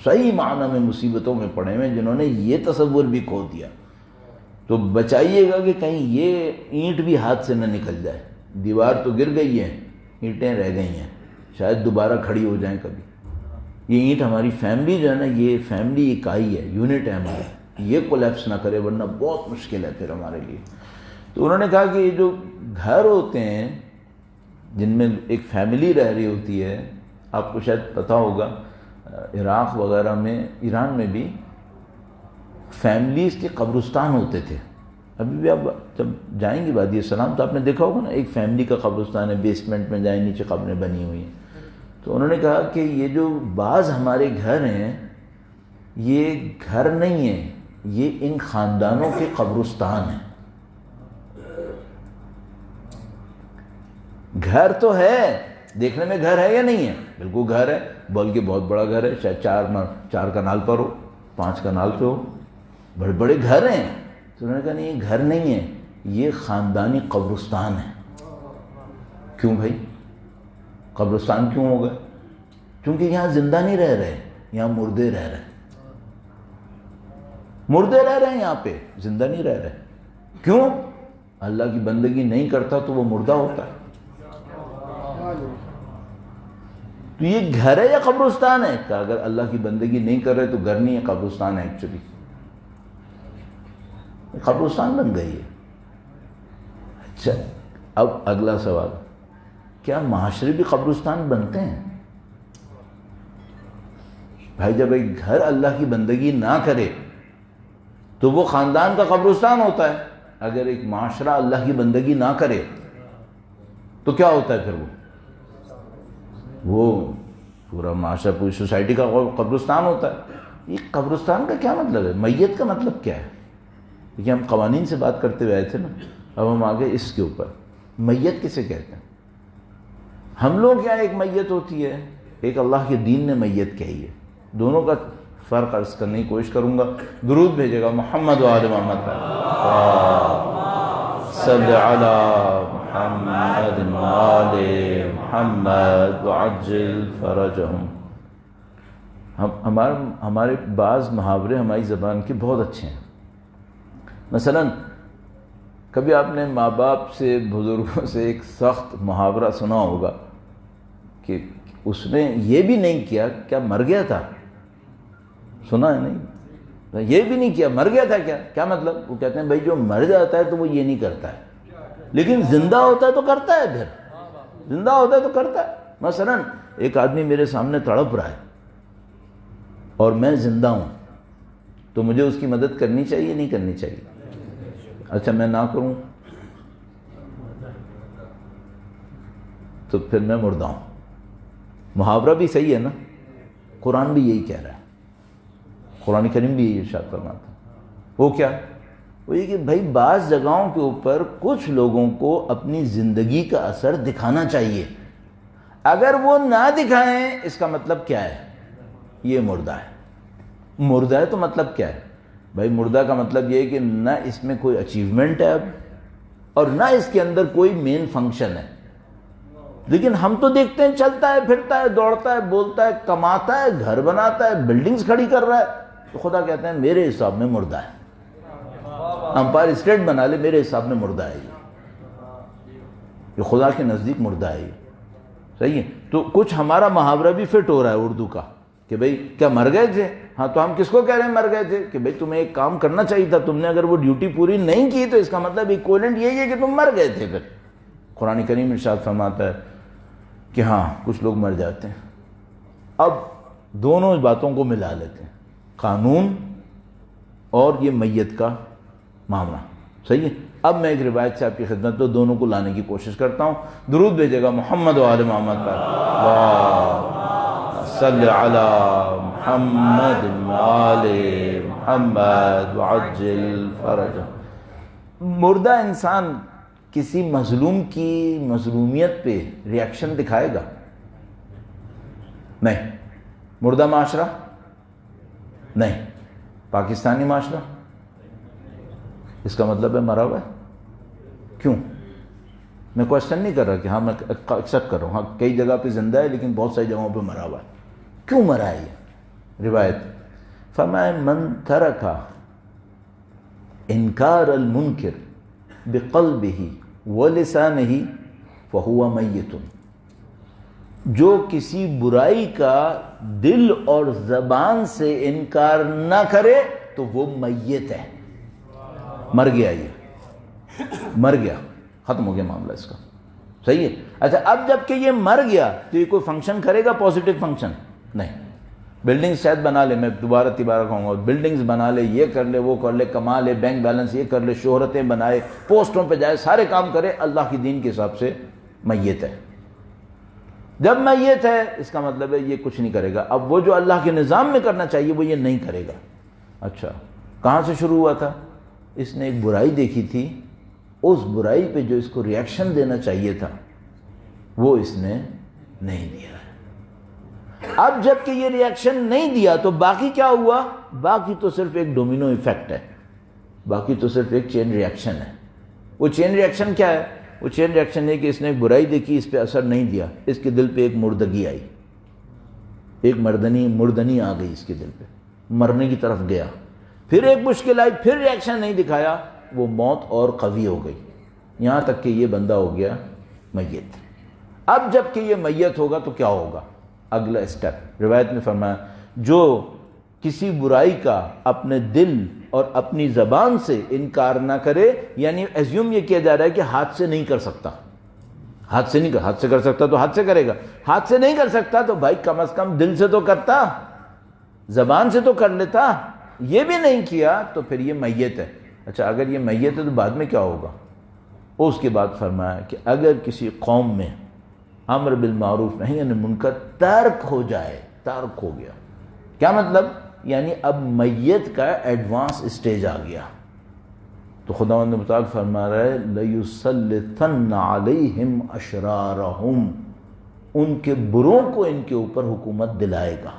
صحیح معنی میں مصیبتوں میں پڑے ہوئے ہیں جنہوں نے یہ تصور بھی کھو دیا. تو بچائیے گا کہ کہیں یہ اینٹ بھی ہاتھ سے نہ نکل جائے. دیوار تو گر گئی ہے، اینٹیں رہ گئی ہیں، شاید دوبارہ کھڑی ہو جائیں کبھی. یہ اینٹ ہماری فیملی جو ہے نا، یہ فیملی اکائی ہے، یونٹ ہے ہمارا، یہ کولیپس نہ کرے ورنہ بہت مشکل ہے پھر ہمارے لیے. تو انہوں نے کہا کہ یہ جو گھر ہوتے ہیں جن میں ایک فیملی رہ رہی ہوتی ہے، آپ کو شاید پتہ ہوگا عراق وغیرہ میں، ایران میں بھی فیملیز کے قبرستان ہوتے تھے. ابھی بھی آپ جب جائیں گے وادی السلام تو آپ نے دیکھا ہوگا نا، ایک فیملی کا قبرستان ہے، بیسمنٹ میں جائیں، نیچے قبریں بنی ہوئی ہیں. تو انہوں نے کہا کہ یہ جو بعض ہمارے گھر ہیں یہ گھر نہیں ہیں، یہ ان خاندانوں کے قبرستان ہیں. گھر تو ہے دیکھنے میں گھر ہے یا نہیں ہے؟ بالکل گھر ہے، بول کے بہت بڑا گھر ہے، شاید 4 کنال پر ہو، 5 کنال پہ ہو، بڑے بڑے گھر ہیں۔ تو انہوں نے کہا نہیں، یہ گھر نہیں ہے، یہ خاندانی قبرستان ہے۔ کیوں بھائی قبرستان کیوں ہوگا؟ کیونکہ یہاں زندہ نہیں رہ رہے، یہاں مردے رہ رہے، مردے رہ رہے ہیں یہاں پہ، زندہ نہیں رہ رہے۔ کیوں؟ اللہ کی بندگی نہیں کرتا تو وہ مردہ ہوتا ہے۔ تو یہ گھر ہے یا قبرستان ہے؟ کہ اگر اللہ کی بندگی نہیں کر رہے تو گھر نہیں ہے، قبرستان ہے ایکچولی، قبرستان بن گئی ہے۔ اچھا اب اگلا سوال، کیا معاشرے بھی قبرستان بنتے ہیں؟ بھائی جب ایک گھر اللہ کی بندگی نہ کرے تو وہ خاندان کا قبرستان ہوتا ہے، اگر ایک معاشرہ اللہ کی بندگی نہ کرے تو کیا ہوتا ہے پھر؟ وہ پورا معاشرہ، پوری سوسائٹی کا قبرستان ہوتا ہے۔ یہ قبرستان کا کیا مطلب ہے؟ میت کا مطلب کیا ہے؟ کیونکہ ہم قوانین سے بات کرتے ہوئے آئے تھے نا، اب ہم آگے اس کے اوپر، میت کسے کہتے ہیں؟ ہم لوگ کیا ایک میت ہوتی ہے، ایک اللہ کے دین نے میت کہی ہے، دونوں کا فرق عرض کرنے کی کوشش کروں گا۔ درود بھیجے گا محمد و آل محمد پر، صلی علی محمد و آل محمد وعجل فرجہم۔ ہمارے بعض محاورے ہماری زبان کے بہت اچھے ہیں۔ مثلا کبھی آپ نے ماں باپ سے، بزرگوں سے ایک سخت محاورہ سنا ہوگا کہ اس نے یہ بھی نہیں کیا، کیا مر گیا تھا؟ سنا ہے نہیں؟ یہ بھی نہیں کیا، مر گیا تھا کیا؟ کیا مطلب؟ وہ کہتے ہیں بھائی جو مر جاتا ہے تو وہ یہ نہیں کرتا ہے، لیکن زندہ ہوتا ہے تو کرتا ہے، پھر زندہ ہوتا ہے تو کرتا ہے۔ مثلا ایک آدمی میرے سامنے تڑپ رہا ہے اور میں زندہ ہوں، تو مجھے اس کی مدد کرنی چاہیے نہیں کرنی چاہیے؟ اچھا میں نہ کروں تو پھر میں مردہ ہوں۔ محاورہ بھی صحیح ہے نا، قرآن بھی یہی کہہ رہا ہے، قرآن کریم بھی یہی ارشاد فرماتا ہے۔ وہ کیا؟ وہ یہ کہ بھائی بعض جگہوں کے اوپر کچھ لوگوں کو اپنی زندگی کا اثر دکھانا چاہیے، اگر وہ نہ دکھائیں اس کا مطلب کیا ہے؟ یہ مردہ ہے۔ مردہ ہے تو مطلب کیا ہے؟ بھائی مردہ کا مطلب یہ ہے کہ نہ اس میں کوئی اچیومنٹ ہے اب، اور نہ اس کے اندر کوئی مین فنکشن ہے۔ لیکن ہم تو دیکھتے ہیں چلتا ہے، پھرتا ہے، دوڑتا ہے، بولتا ہے، کماتا ہے، گھر بناتا ہے، بلڈنگز کھڑی کر رہا ہے، تو خدا کہتے ہیں میرے حساب میں مردہ ہے۔ امپائر اسٹیٹ بنا لے، میرے حساب میں مردہ ہے یہ خدا کے نزدیک مردہ ہے یہ۔ صحیح ہے؟ تو کچھ ہمارا محاورہ بھی فٹ ہو رہا ہے اردو کا کہ بھئی کیا مر گئے تھے؟ ہاں تو ہم کس کو کہہ رہے ہیں مر گئے تھے؟ کہ بھئی تمہیں ایک کام کرنا چاہیے تھا، تم نے اگر وہ ڈیوٹی پوری نہیں کی تو اس کا مطلب ایکویلنٹ یہی ہے کہ تم مر گئے تھے۔ پھر قرآن کریم ارشاد فرماتا ہے کہ ہاں کچھ لوگ مر جاتے ہیں۔ اب دونوں باتوں کو ملا لیتے ہیں، قانون اور یہ میت کا معاملہ۔ صحیح ہے؟ اب میں ایک روایت سے آپ کی خدمت میں دونوں کو لانے کی کوشش کرتا ہوں۔ درود بھیجے گا محمد و آل محمد پر، صلی علی محمد و آل محمد وعجل فرجہ۔ مردہ انسان کسی مظلوم کی مظلومیت پہ ریاکشن دکھائے گا؟ نہیں۔ مردہ معاشرہ؟ نہیں۔ پاکستانی معاشرہ؟ اس کا مطلب ہے مرا ہوا ہے۔ کیوں؟ میں کوشچن نہیں کر رہا کہ ہاں میں ایکسیپٹ کر رہا ہوں، ہاں کئی جگہ پہ زندہ ہے لیکن بہت ساری جگہوں پہ مرا ہوا ہے۔ کیوں مرا ہے یہ؟ روایت فرمائے من ترک انکار المنکر بقلبہ ولسانہ فہو میت۔ جو کسی برائی کا دل اور زبان سے انکار نہ کرے تو وہ میت ہے، مر گیا، یہ مر گیا، ختم ہو گیا معاملہ اس کا۔ صحیح ہے؟ اچھا اب جب کہ یہ مر گیا تو یہ کوئی فنکشن کرے گا، پازیٹیو فنکشن؟ نہیں۔ بلڈنگز شاید بنا لے، میں دوبارہ کہوں گا، بلڈنگز بنا لے، یہ کر لے، وہ کر لے، کما لے، بینک بیلنس یہ کر لے، شہرتیں بنائے، پوسٹوں پہ جائے، سارے کام کرے، اللہ کی دین کے حساب سے میت ہے۔ جب میت ہے اس کا مطلب ہے یہ کچھ نہیں کرے گا۔ اب وہ جو اللہ کے نظام میں کرنا چاہیے وہ یہ نہیں کرے گا۔ اچھا کہاں سے شروع ہوا تھا؟ اس نے ایک برائی دیکھی تھی، اس برائی پہ جو اس کو ریاکشن دینا چاہیے تھا وہ اس نے نہیں دیا ہے۔ اب جب کہ یہ ریئیکشن نہیں دیا تو باقی کیا ہوا؟ باقی تو صرف ایک ڈومینو ایفیکٹ ہے، باقی تو صرف ایک چین ریئیکشن ہے۔ وہ چین ریئیکشن کیا ہے؟ وہ چین ریئیکشن ہے کہ اس نے ایک برائی دیکھی، اس پہ اثر نہیں دیا، اس کے دل پہ ایک مردگی آئی، ایک مردنی آ گئی اس کے دل پہ، مرنے کی طرف گیا۔ پھر ایک مشکل آئی، پھر ریئیکشن نہیں دکھایا، وہ موت اور قوی ہو گئی، یہاں تک کہ یہ بندہ ہو گیا میت۔ اب جب کہ یہ میت ہوگا تو کیا ہوگا؟ اگلا اسٹیپ روایت میں فرمایا، جو کسی برائی کا اپنے دل اور اپنی زبان سے انکار نہ کرے، یعنی ایزیوم یہ کیا جا رہا ہے کہ ہاتھ سے نہیں کر سکتا، ہاتھ سے کر سکتا تو ہاتھ سے کرے گا، ہاتھ سے نہیں کر سکتا تو بھائی کم از کم دل سے تو کرتا، زبان سے تو کر لیتا، یہ بھی نہیں کیا تو پھر یہ میت ہے۔ اچھا اگر یہ میت ہے تو بعد میں کیا ہوگا؟ اور اس کے بعد فرمایا کہ اگر کسی قوم میں امر بالمعروف نہی عن المنکر ترک ہو جائے، ترک ہو گیا، کیا مطلب؟ یعنی اب میت کا ایڈوانس اسٹیج آ گیا، تو خداوند متعال فرما رہا ہے لَيُسَلِّطَنَّ عَلَيْهِمْ أَشْرَارَهُمْ، ان کے بروں کو ان کے اوپر حکومت دلائے گا،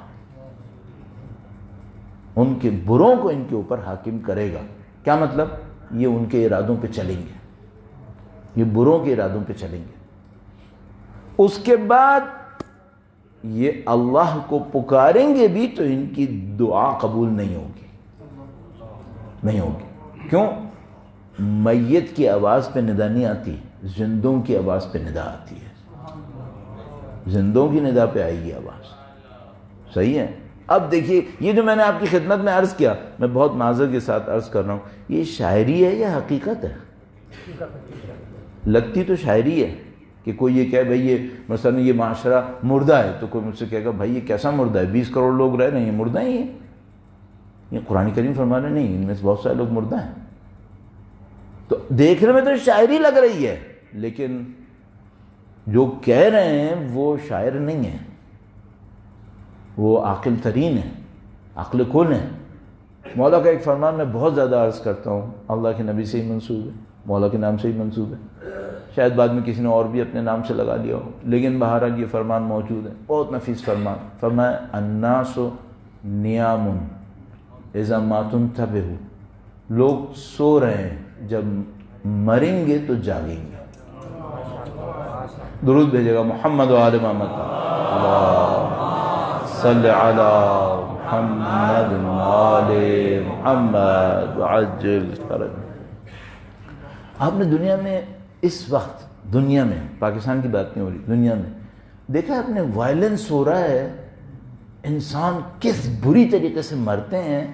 ان کے بروں کو ان کے اوپر حاکم کرے گا۔ کیا مطلب؟ یہ ان کے ارادوں پہ چلیں گے، یہ بروں کے ارادوں پہ چلیں گے۔ اس کے بعد یہ اللہ کو پکاریں گے بھی تو ان کی دعا قبول نہیں ہوگی، نہیں ہوگی۔ کیوں؟ میت کی آواز پہ ندا نہیں آتی، زندوں کی آواز پہ ندا آتی ہے، زندوں کی ندا پہ آئے گی آواز۔ صحیح ہے؟ اب دیکھیے یہ جو میں نے آپ کی خدمت میں عرض کیا، میں بہت معذرت کے ساتھ عرض کر رہا ہوں، یہ شاعری ہے یا حقیقت ہے؟ لگتی تو شاعری ہے کہ کوئی یہ کہے بھئی یہ مثلا یہ معاشرہ مردہ ہے، تو کوئی مجھ سے کہے گا بھائی یہ کیسا مردہ ہے، 20 کروڑ لوگ رہ رہے ہیں، یہ مردہ ہی ہے؟ یہ قرآن کریم فرما رہے نہیں، ان میں سے بہت سارے لوگ مردہ ہیں۔ تو دیکھنے میں تو شاعری لگ رہی ہے، لیکن جو کہہ رہے ہیں وہ شاعر نہیں ہے، وہ عاقل ترین ہے، عقل کل ہے۔ مولا کا ایک فرمان میں بہت زیادہ عرض کرتا ہوں، اللہ کے نبی سے ہی منسوب ہے، مولا کے نام سے ہی منسوب ہے، شاید بعد میں کسی نے اور بھی اپنے نام سے لگا لیا ہو، لیکن بہرحال یہ فرمان موجود ہے، بہت نفیس فرمان۔ فرمایا الناس نیام اذا ما تنتبہوا، لوگ سو رہے ہیں، جب مریں گے تو جاگیں گے۔ درود بھیجے گا محمد و آل محمد، اللہم صلی علی محمد و آل محمد وعجل فرج۔ آپ نے دنیا میں اس وقت، دنیا میں، پاکستان کی بات نہیں ہو رہی، دنیا میں دیکھا آپ نے وائلنس ہو رہا ہے، انسان کس بری طریقے سے مرتے ہیں،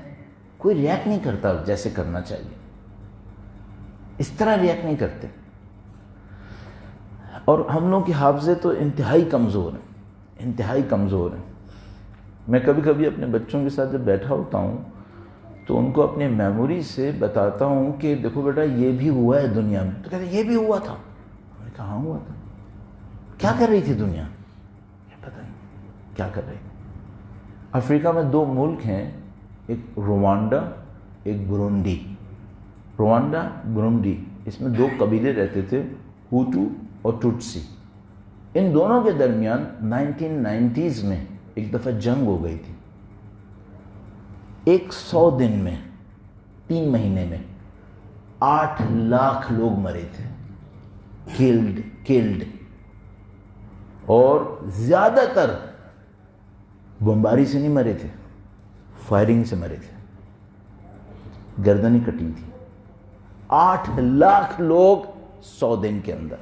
کوئی ریاکٹ نہیں کرتا جیسے کرنا چاہیے، اس طرح ریاکٹ نہیں کرتے۔ اور ہم لوگوں کی حافظے تو انتہائی کمزور ہیں، انتہائی کمزور ہیں۔ میں کبھی کبھی اپنے بچوں کے ساتھ جب بیٹھا ہوتا ہوں تو ان کو اپنے میموری سے بتاتا ہوں کہ دیکھو بیٹا یہ بھی ہوا ہے دنیا میں، تو کہتے ہیں یہ بھی ہوا تھا۔ میں نے کہا ہاں ہوا تھا۔ کیا کر رہی تھی دنیا؟ پتہ نہیں کیا کر رہی۔ افریقہ میں 2 ملک ہیں، ایک روانڈا، ایک برونڈی۔ روانڈا، برونڈی، اس میں 2 قبیلے رہتے تھے، ہوٹو اور ٹوٹسی۔ ان دونوں کے درمیان 1990s میں ایک دفعہ جنگ ہو گئی تھی۔ 100 دن میں، 3 مہینے میں 8 لاکھ لوگ مرے تھے، کلڈ، اور زیادہ تر بمباری سے نہیں مرے تھے، فائرنگ سے مرے تھے، گردنیں کٹی تھی۔ 8 لاکھ لوگ 100 دن کے اندر،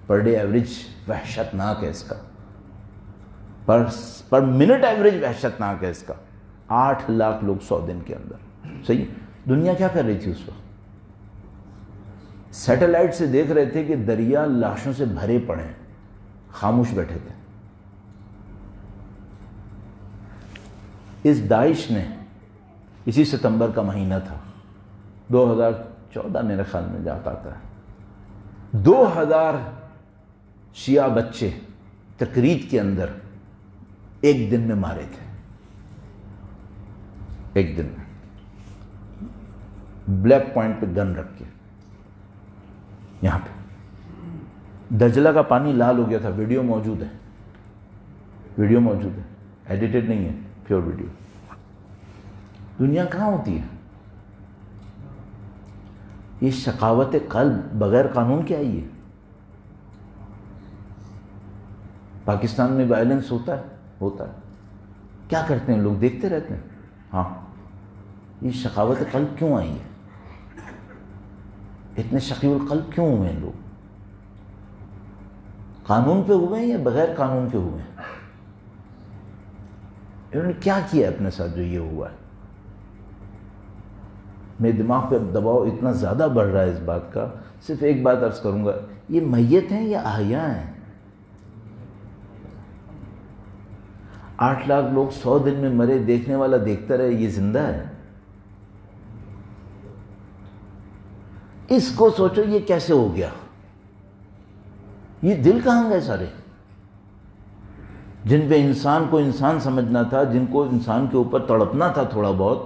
پر ڈے ایوریج وحشت ناک ہے اس کا، پر منٹ ایوریج وحشت ناک ہے اس کا۔ 8 لاکھ لوگ 100 دن کے اندر۔ صحیح، دنیا کیا کر رہی تھی اس وقت؟ سیٹلائٹ سے دیکھ رہے تھے کہ دریا لاشوں سے بھرے پڑے ہیں، خاموش بیٹھے تھے۔ اس داعش نے، اسی ستمبر کا مہینہ تھا، 2014 میرے خیال میں جاتا تھا، 2000 شیعہ بچے تقرید کے اندر ایک دن میں مارے تھے، ایک دن میں، بلیک پوائنٹ پہ گن رکھ کے۔ یہاں پہ دجلہ کا پانی لال ہو گیا تھا، ویڈیو موجود ہے، ویڈیو موجود ہے، ایڈیٹڈ نہیں ہے، پیور ویڈیو. دنیا کہاں ہوتی ہے؟ یہ شقاوت قلب بغیر قانون کے آئی ہے. پاکستان میں وائلنس ہوتا ہے. کیا کرتے ہیں لوگ؟ دیکھتے رہتے ہیں. ہاں، یہ شقاوت قلب کیوں آئی ہے؟ اتنے شقی القلب کیوں ہوئے ہیں لوگ؟ قانون پہ ہوئے ہیں یا بغیر قانون کے ہوئے ہیں؟ انہوں نے کیا کیا اپنے ساتھ جو یہ ہوا ہے؟ میرے دماغ پہ دباؤ اتنا زیادہ بڑھ رہا ہے اس بات کا. صرف ایک بات عرض کروں گا، یہ میت ہیں یا احیاء ہیں؟ 8 لاکھ لوگ 100 دن میں مرے، دیکھنے والا دیکھتا رہے، یہ زندہ ہے؟ اس کو سوچو یہ کیسے ہو گیا؟ یہ دل کہاں گئے سارے؟ جن پہ انسان کو انسان سمجھنا تھا، جن کو انسان کے اوپر تڑپنا تھا تھوڑا بہت،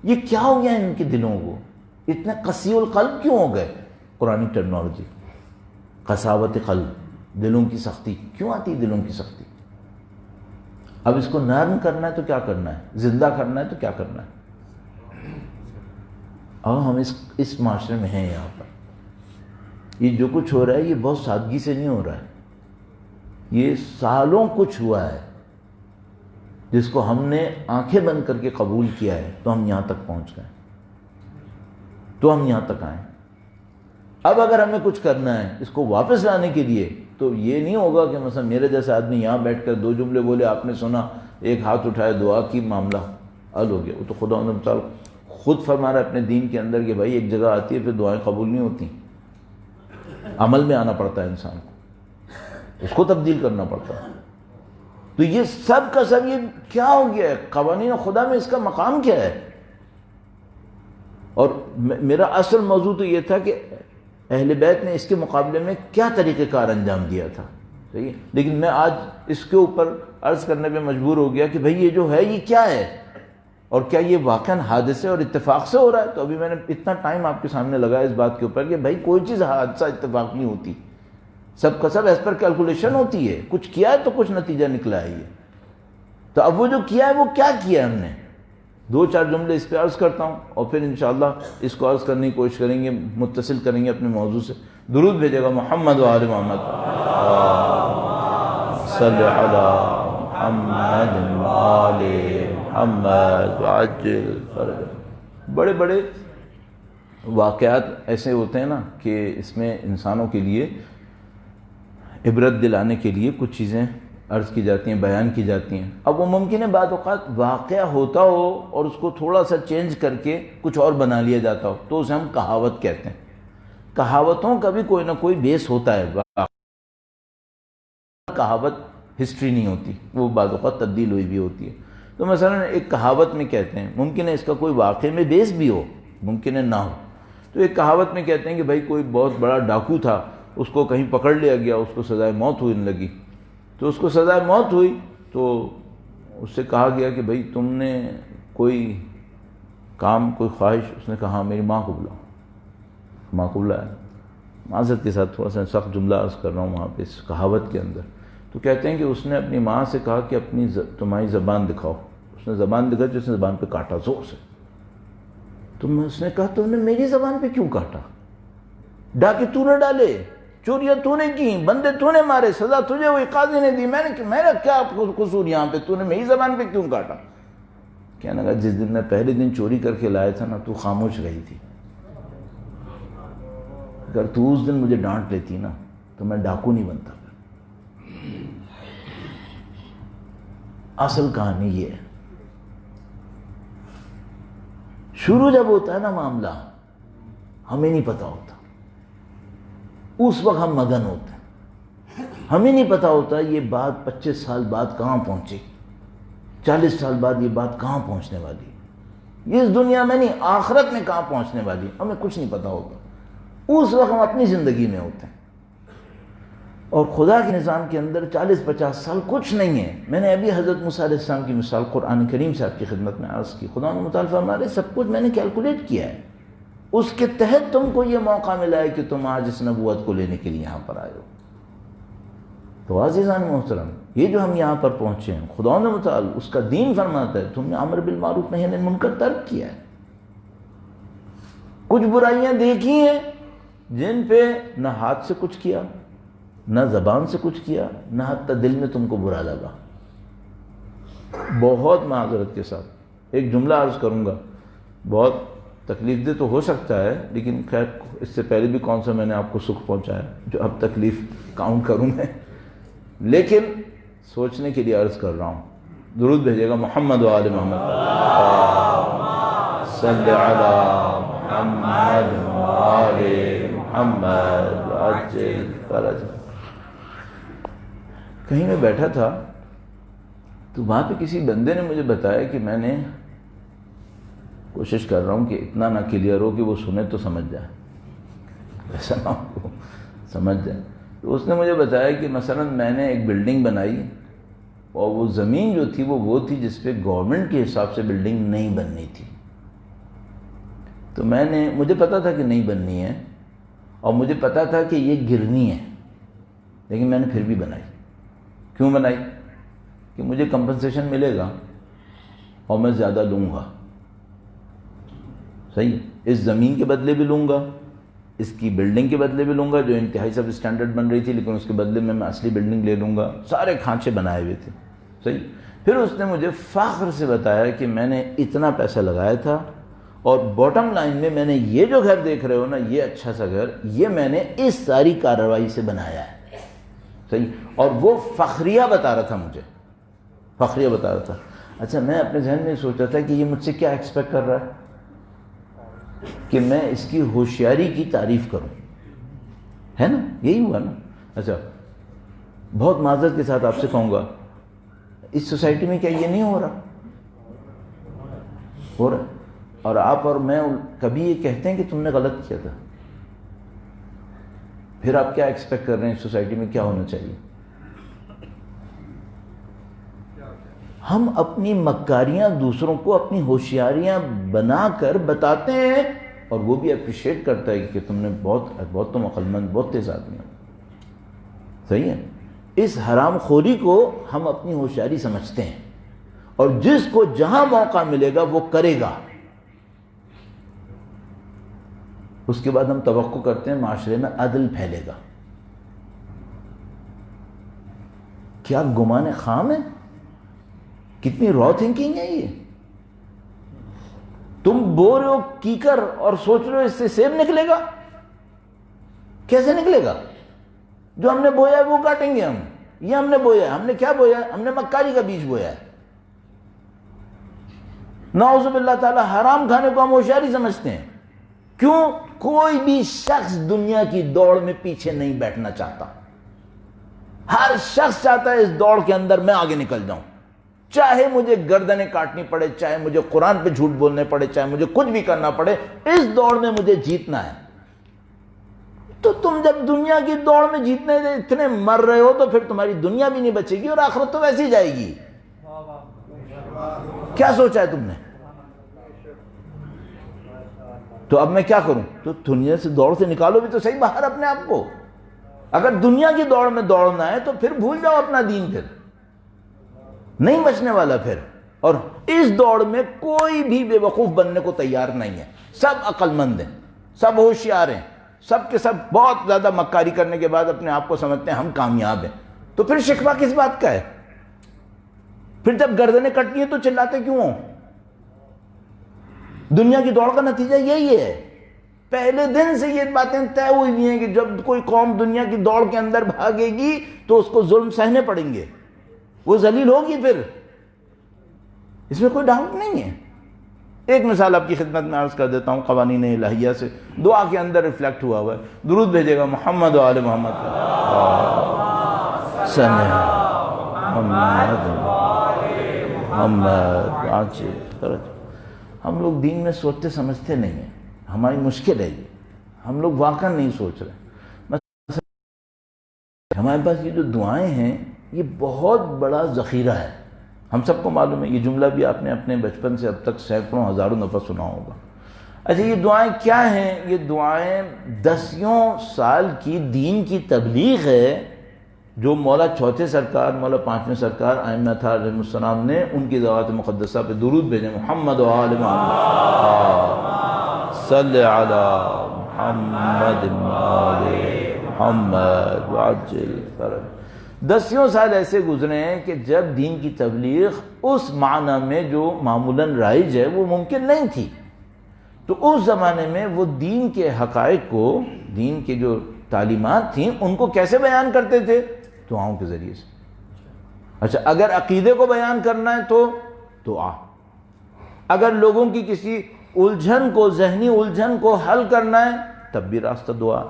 یہ کیا ہو گیا ان کے دلوں کو؟ اتنے قسی القلب کیوں ہو گئے؟ قرآنی ٹرمنالوجی، قساوت قلب، دلوں کی سختی. کیوں آتی دلوں کی سختی؟ اب اس کو نرم کرنا ہے تو کیا کرنا ہے؟ زندہ کرنا ہے تو کیا کرنا ہے؟ اور ہم اس معاشرے میں ہیں. یہاں پر یہ جو کچھ ہو رہا ہے یہ بہت سادگی سے نہیں ہو رہا ہے. یہ سالوں کچھ ہوا ہے جس کو ہم نے آنکھیں بند کر کے قبول کیا ہے، تو ہم یہاں تک پہنچ گئے، تو ہم یہاں تک آئے. اب اگر ہمیں کچھ کرنا ہے اس کو واپس لانے کے لیے، تو یہ نہیں ہوگا کہ مثلا میرے جیسے آدمی یہاں بیٹھ کر 2 جملے بولے، آپ نے سنا، ایک ہاتھ اٹھائے، دعا کی، معاملہ حل ہو گیا. وہ تو خدا تعالیٰ خود فرما رہا ہے اپنے دین کے اندر کہ بھائی ایک جگہ آتی ہے پھر دعائیں قبول نہیں ہوتی، عمل میں آنا پڑتا ہے انسان کو، اس کو تبدیل کرنا پڑتا ہے. تو یہ سب کا سب یہ کیا ہو گیا ہے؟ قوانین خدا میں اس کا مقام کیا ہے؟ اور میرا اصل موضوع تو یہ تھا کہ اہل بیت نے اس کے مقابلے میں کیا طریقہ کار انجام دیا تھا. صحیح ہے، لیکن میں آج اس کے اوپر عرض کرنے پہ مجبور ہو گیا کہ بھئی یہ جو ہے یہ کیا ہے، اور کیا یہ واقعاً حادثے اور اتفاق سے ہو رہا ہے؟ تو ابھی میں نے اتنا ٹائم آپ کے سامنے لگایا اس بات کے اوپر کہ بھئی کوئی چیز حادثہ اتفاق نہیں ہوتی، سب کا سب ایز پر کیلکولیشن ہوتی ہے. کچھ کیا ہے تو کچھ نتیجہ نکلا ہے. یہ تو اب وہ جو کیا ہے وہ کیا کیا ہے ہم نے؟ 2-4 جملے اس پہ عرض کرتا ہوں اور پھر انشاءاللہ اس کو عرض کرنے کی کوشش کریں گے، متصل کریں گے اپنے موضوع سے. درود بھیجے گا محمد و آل محمد، صلی علی محمد و آل محمد وعجل فرج. بڑے بڑے واقعات ایسے ہوتے ہیں نا کہ اس میں انسانوں کے لیے عبرت دلانے کے لیے کچھ چیزیں عرض کی جاتی ہیں، بیان کی جاتی ہیں. اب وہ ممکن ہے بعض اوقات واقعہ ہوتا ہو اور اس کو تھوڑا سا چینج کر کے کچھ اور بنا لیا جاتا ہو، تو اسے ہم کہاوت کہتے ہیں. کہاوتوں کا بھی کوئی نہ کوئی بیس ہوتا ہے. کہاوت ہسٹری نہیں ہوتی، وہ بعض اوقات تبدیل ہوئی بھی ہوتی ہے. تو مثلا ایک کہاوت میں کہتے ہیں، ممکن ہے اس کا کوئی واقعے میں بیس بھی ہو، ممکن ہے نہ ہو. تو ایک کہاوت میں کہتے ہیں کہ بھائی کوئی بہت بڑا ڈاکو تھا، اس کو کہیں پکڑ لیا گیا، اس کو سزائے موت ہونے لگی. تو اس کو سزائے موت ہوئی تو اس سے کہا گیا کہ بھئی تم نے کوئی کام، کوئی خواہش؟ اس نے کہا ہاں میری ماں کو بلاؤ. ماں کو بلایا. معذرت کے ساتھ تھوڑا سا سخت جملہ عرض کر رہا ہوں وہاں پہ اس کہاوت کے اندر. تو کہتے ہیں کہ اس نے اپنی ماں سے کہا کہ تمہاری زبان دکھاؤ. اس نے زبان دکھا، جس نے زبان پہ کاٹا زور سے. تو اس نے کہا تم نے میری زبان پہ کیوں کاٹا؟ ڈاکے تو نے ڈالے، چوریاں تو نے کی، بندے تو نے مارے، سزا تجھے ہوئی، قاضی نے دی، میرا کیا قصور یہاں پہ؟ تو نے میری زبان پہ کیوں کاٹا؟ کہنے لگا جس دن میں پہلے دن چوری کر کے لایا تھا نا، تو خاموش رہی تھی. اگر تو اس دن مجھے ڈانٹ لیتی نا تو میں ڈاکو نہیں بنتا. اصل کہانی یہ ہے. شروع جب ہوتا ہے نا معاملہ، ہمیں نہیں پتا ہوتا، اس وقت ہم مگن ہوتے ہیں. ہمیں نہیں پتا ہوتا یہ بات 25 سال بعد کہاں پہنچے، 40 سال بعد یہ بات کہاں پہنچنے والی، یہ اس دنیا میں نہیں آخرت میں کہاں پہنچنے والی، ہمیں کچھ نہیں پتا ہوتا. اس وقت ہم اپنی زندگی میں ہوتے ہیں، اور خدا کے نظام کے اندر 40-50 سال کچھ نہیں ہے. میں نے ابھی حضرت موسیٰ علیہ السلام کی مثال قرآن کریم سے آپ کی خدمت میں عرض کی. خدا نے مطالعہ فرما رہے سب کچھ میں نے کیلکولیٹ کیا ہے، اس کے تحت تم کو یہ موقع ملا ہے کہ تم آج اس نبوت کو لینے کے لیے یہاں پر آئے ہو. تو عزیزان محترم، یہ جو ہم یہاں پر پہنچے ہیں، خداوند متعال اس کا دین فرماتا ہے تم نے امر بالمعروف نہی عن المنکر ترک کیا ہے. کچھ برائیاں دیکھی ہیں جن پہ نہ ہاتھ سے کچھ کیا، نہ زبان سے کچھ کیا، نہ حتی دل میں تم کو برا لگا. بہت معذرت کے ساتھ ایک جملہ عرض کروں گا، بہت تکلیف دہ تو ہو سکتا ہے، لیکن خیر اس سے پہلے بھی کون سا میں نے آپ کو سکھ پہنچایا جو اب تکلیف کاؤنٹ کروں میں، لیکن سوچنے کے لیے عرض کر رہا ہوں. درود بھیجے گا محمد و آل محمد، صلی علی محمد و آل محمد عجل فرج. کہیں میں بیٹھا تھا تو وہاں پہ کسی بندے نے مجھے بتایا کہ میں نے کوشش کر رہا ہوں کہ اتنا نہ کلیئر ہو کہ وہ سنے تو سمجھ جائے، ایسا نہ ہو سمجھ جائے. تو اس نے مجھے بتایا کہ مثلا میں نے ایک بلڈنگ بنائی اور وہ زمین جو تھی وہ تھی جس پہ گورنمنٹ کے حساب سے بلڈنگ نہیں بننی تھی. تو مجھے پتا تھا کہ نہیں بننی ہے اور مجھے پتا تھا کہ یہ گرنی ہے، لیکن میں نے پھر بھی بنائی. کیوں بنائی؟ کہ مجھے کمپنسیشن ملے گا اور میں زیادہ لوں گا. صحیح، اس زمین کے بدلے بھی لوں گا، اس کی بلڈنگ کے بدلے بھی لوں گا جو انتہائی سب اسٹینڈرڈ بن رہی تھی، لیکن اس کے بدلے میں اصلی بلڈنگ لے لوں گا. سارے کھانچے بنائے ہوئے تھے. صحیح. پھر اس نے مجھے فخر سے بتایا کہ میں نے اتنا پیسہ لگایا تھا اور باٹم لائن میں نے یہ جو گھر دیکھ رہے ہو نا، یہ اچھا سا گھر، یہ میں نے اس ساری کارروائی سے بنایا ہے. صحیح. اور وہ فخریہ بتا رہا تھا مجھے، فخریہ بتا رہا تھا. اچھا، میں اپنے ذہن میں سوچا تھا کہ یہ مجھ سے کیا ایکسپیکٹ کر رہا ہے کہ میں اس کی ہوشیاری کی تعریف کروں، ہے نا؟ یہی ہوا نا. اچھا، بہت معذرت کے ساتھ آپ سے کہوں گا، اس سوسائٹی میں کیا یہ نہیں ہو رہا؟ ہو رہا. اور آپ اور میں کبھی یہ کہتے ہیں کہ تم نے غلط کیا تھا، پھر آپ کیا ایکسپیکٹ کر رہے ہیں اس سوسائٹی میں کیا ہونا چاہیے؟ ہم اپنی مکاریاں دوسروں کو اپنی ہوشیاریاں بنا کر بتاتے ہیں اور وہ بھی اپریشیٹ کرتا ہے کہ تم نے بہت تم عقل مند، بہت تیز آدمی ہو. صحیح ہے. اس حرام خوری کو ہم اپنی ہوشیاری سمجھتے ہیں اور جس کو جہاں موقع ملے گا وہ کرے گا. اس کے بعد ہم توقع کرتے ہیں معاشرے میں عدل پھیلے گا. کیا گمان خام ہے؟ کتنی را تھنکنگ ہے یہ. تم بو رہے ہو کیکر اور سوچ رہے ہو اس سے سیب نکلے گا. کیسے نکلے گا؟ جو ہم نے بویا ہے وہ کاٹیں گے ہم. یہ ہم نے بویا ہے. ہم نے کیا بویا ہے؟ ہم نے مکاری کا بیج بویا ہے. نعوذ باللہ تعالی حرام کھانے کو ہم ہوشیاری سمجھتے ہیں. کیوں؟ کوئی بھی شخص دنیا کی دوڑ میں پیچھے نہیں بیٹھنا چاہتا. ہر شخص چاہتا ہے اس دوڑ کے اندر میں آگے نکل جاؤں، چاہے مجھے گردنیں کاٹنی پڑے، چاہے مجھے قرآن پہ جھوٹ بولنے پڑے، چاہے مجھے کچھ بھی کرنا پڑے، اس دوڑ میں مجھے جیتنا ہے. تو تم جب دنیا کی دوڑ میں جیتنے اتنے مر رہے ہو تو پھر تمہاری دنیا بھی نہیں بچے گی اور آخرت تو ویسے ہی جائے گی. کیا سوچا ہے تم نے؟ تو اب میں کیا کروں؟ تو دنیا سے دوڑ سے نکالو بھی تو صحیح باہر اپنے آپ کو. اگر دنیا کی دوڑ میں دوڑنا ہے تو پھر بھول جاؤ اپنا دین، پھر نہیں بچنے والا پھر. اور اس دوڑ میں کوئی بھی بے وقوف بننے کو تیار نہیں ہے. سب عقل مند ہیں، سب ہوشیار ہیں، سب کے سب بہت زیادہ مکاری کرنے کے بعد اپنے آپ کو سمجھتے ہیں ہم کامیاب ہیں. تو پھر شکوہ کس بات کا ہے؟ پھر جب گردنیں کٹتی ہیں تو چلاتے کیوں ہو؟ دنیا کی دوڑ کا نتیجہ یہی ہے. پہلے دن سے یہ باتیں طے ہوئی ہوئی ہیں کہ جب کوئی قوم دنیا کی دوڑ کے اندر بھاگے گی تو اس کو ظلم سہنے پڑیں گے، وہ ذلیل ہوگی. پھر اس میں کوئی ڈاؤٹ نہیں ہے. ایک مثال آپ کی خدمت میں عرض کر دیتا ہوں قوانین الہیہ سے، دعا کے اندر ریفلیکٹ ہوا ہوا ہے. درود بھیجے گا محمد و آل محمد. ہم لوگ دین میں سوچتے سمجھتے نہیں ہیں. ہماری مشکل ہے یہ. ہم لوگ واقعا نہیں سوچ رہے. ہمارے پاس یہ جو دعائیں ہیں یہ بہت بڑا ذخیرہ ہے. ہم سب کو معلوم ہے. یہ جملہ بھی آپ نے اپنے بچپن سے اب تک سینکڑوں ہزاروں دفعہ سنا ہوگا. اچھا، یہ دعائیں کیا ہیں؟ یہ دعائیں 10 سال کی دین کی تبلیغ ہے جو مولا چوتھے سرکار، مولا پانچویں سرکار ائمہ اطہار علیہ السلام نے ان کی ذوات مقدسہ پہ درود بھیجے، محمد و آل محمد صلی علی محمد آل محمد وعجل فرج۔ 10 سال ایسے گزرے ہیں کہ جب دین کی تبلیغ اس معنی میں جو معمولاً رائج ہے وہ ممکن نہیں تھی، تو اس زمانے میں وہ دین کے حقائق کو، دین کے جو تعلیمات تھیں ان کو کیسے بیان کرتے تھے؟ دعاؤں کے ذریعے سے۔ اچھا، اگر عقیدے کو بیان کرنا ہے تو دعا، اگر لوگوں کی کسی الجھن کو، ذہنی الجھن کو حل کرنا ہے تب بھی راستہ دعا،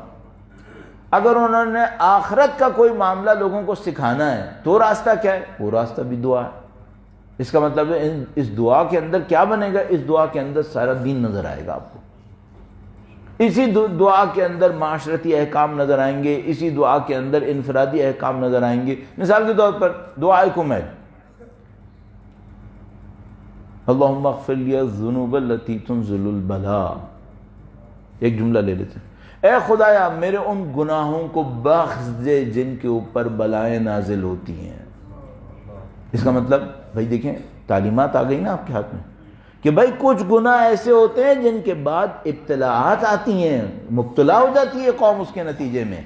اگر انہوں نے آخرت کا کوئی معاملہ لوگوں کو سکھانا ہے تو راستہ کیا ہے؟ وہ راستہ بھی دعا ہے۔ اس کا مطلب ہے اس دعا کے اندر کیا بنے گا؟ اس دعا کے اندر سارا دین نظر آئے گا آپ کو، اسی دعا کے اندر معاشرتی احکام نظر آئیں گے، اسی دعا کے اندر انفرادی احکام نظر آئیں گے۔ مثال کے طور پر دعائے کمیل، اللہم اغفر لی الذنوب التی تنزل البلاء، ایک جملہ لے لیتے ہیں، اے خدایا میرے ان گناہوں کو بخش دے جن کے اوپر بلائیں نازل ہوتی ہیں۔ اس کا مطلب بھائی دیکھیں تعلیمات آ گئی نا آپ کے ہاتھ میں کہ بھائی کچھ گناہ ایسے ہوتے ہیں جن کے بعد ابتلاعات آتی ہیں، مبتلا ہو جاتی ہے قوم اس کے نتیجے میں،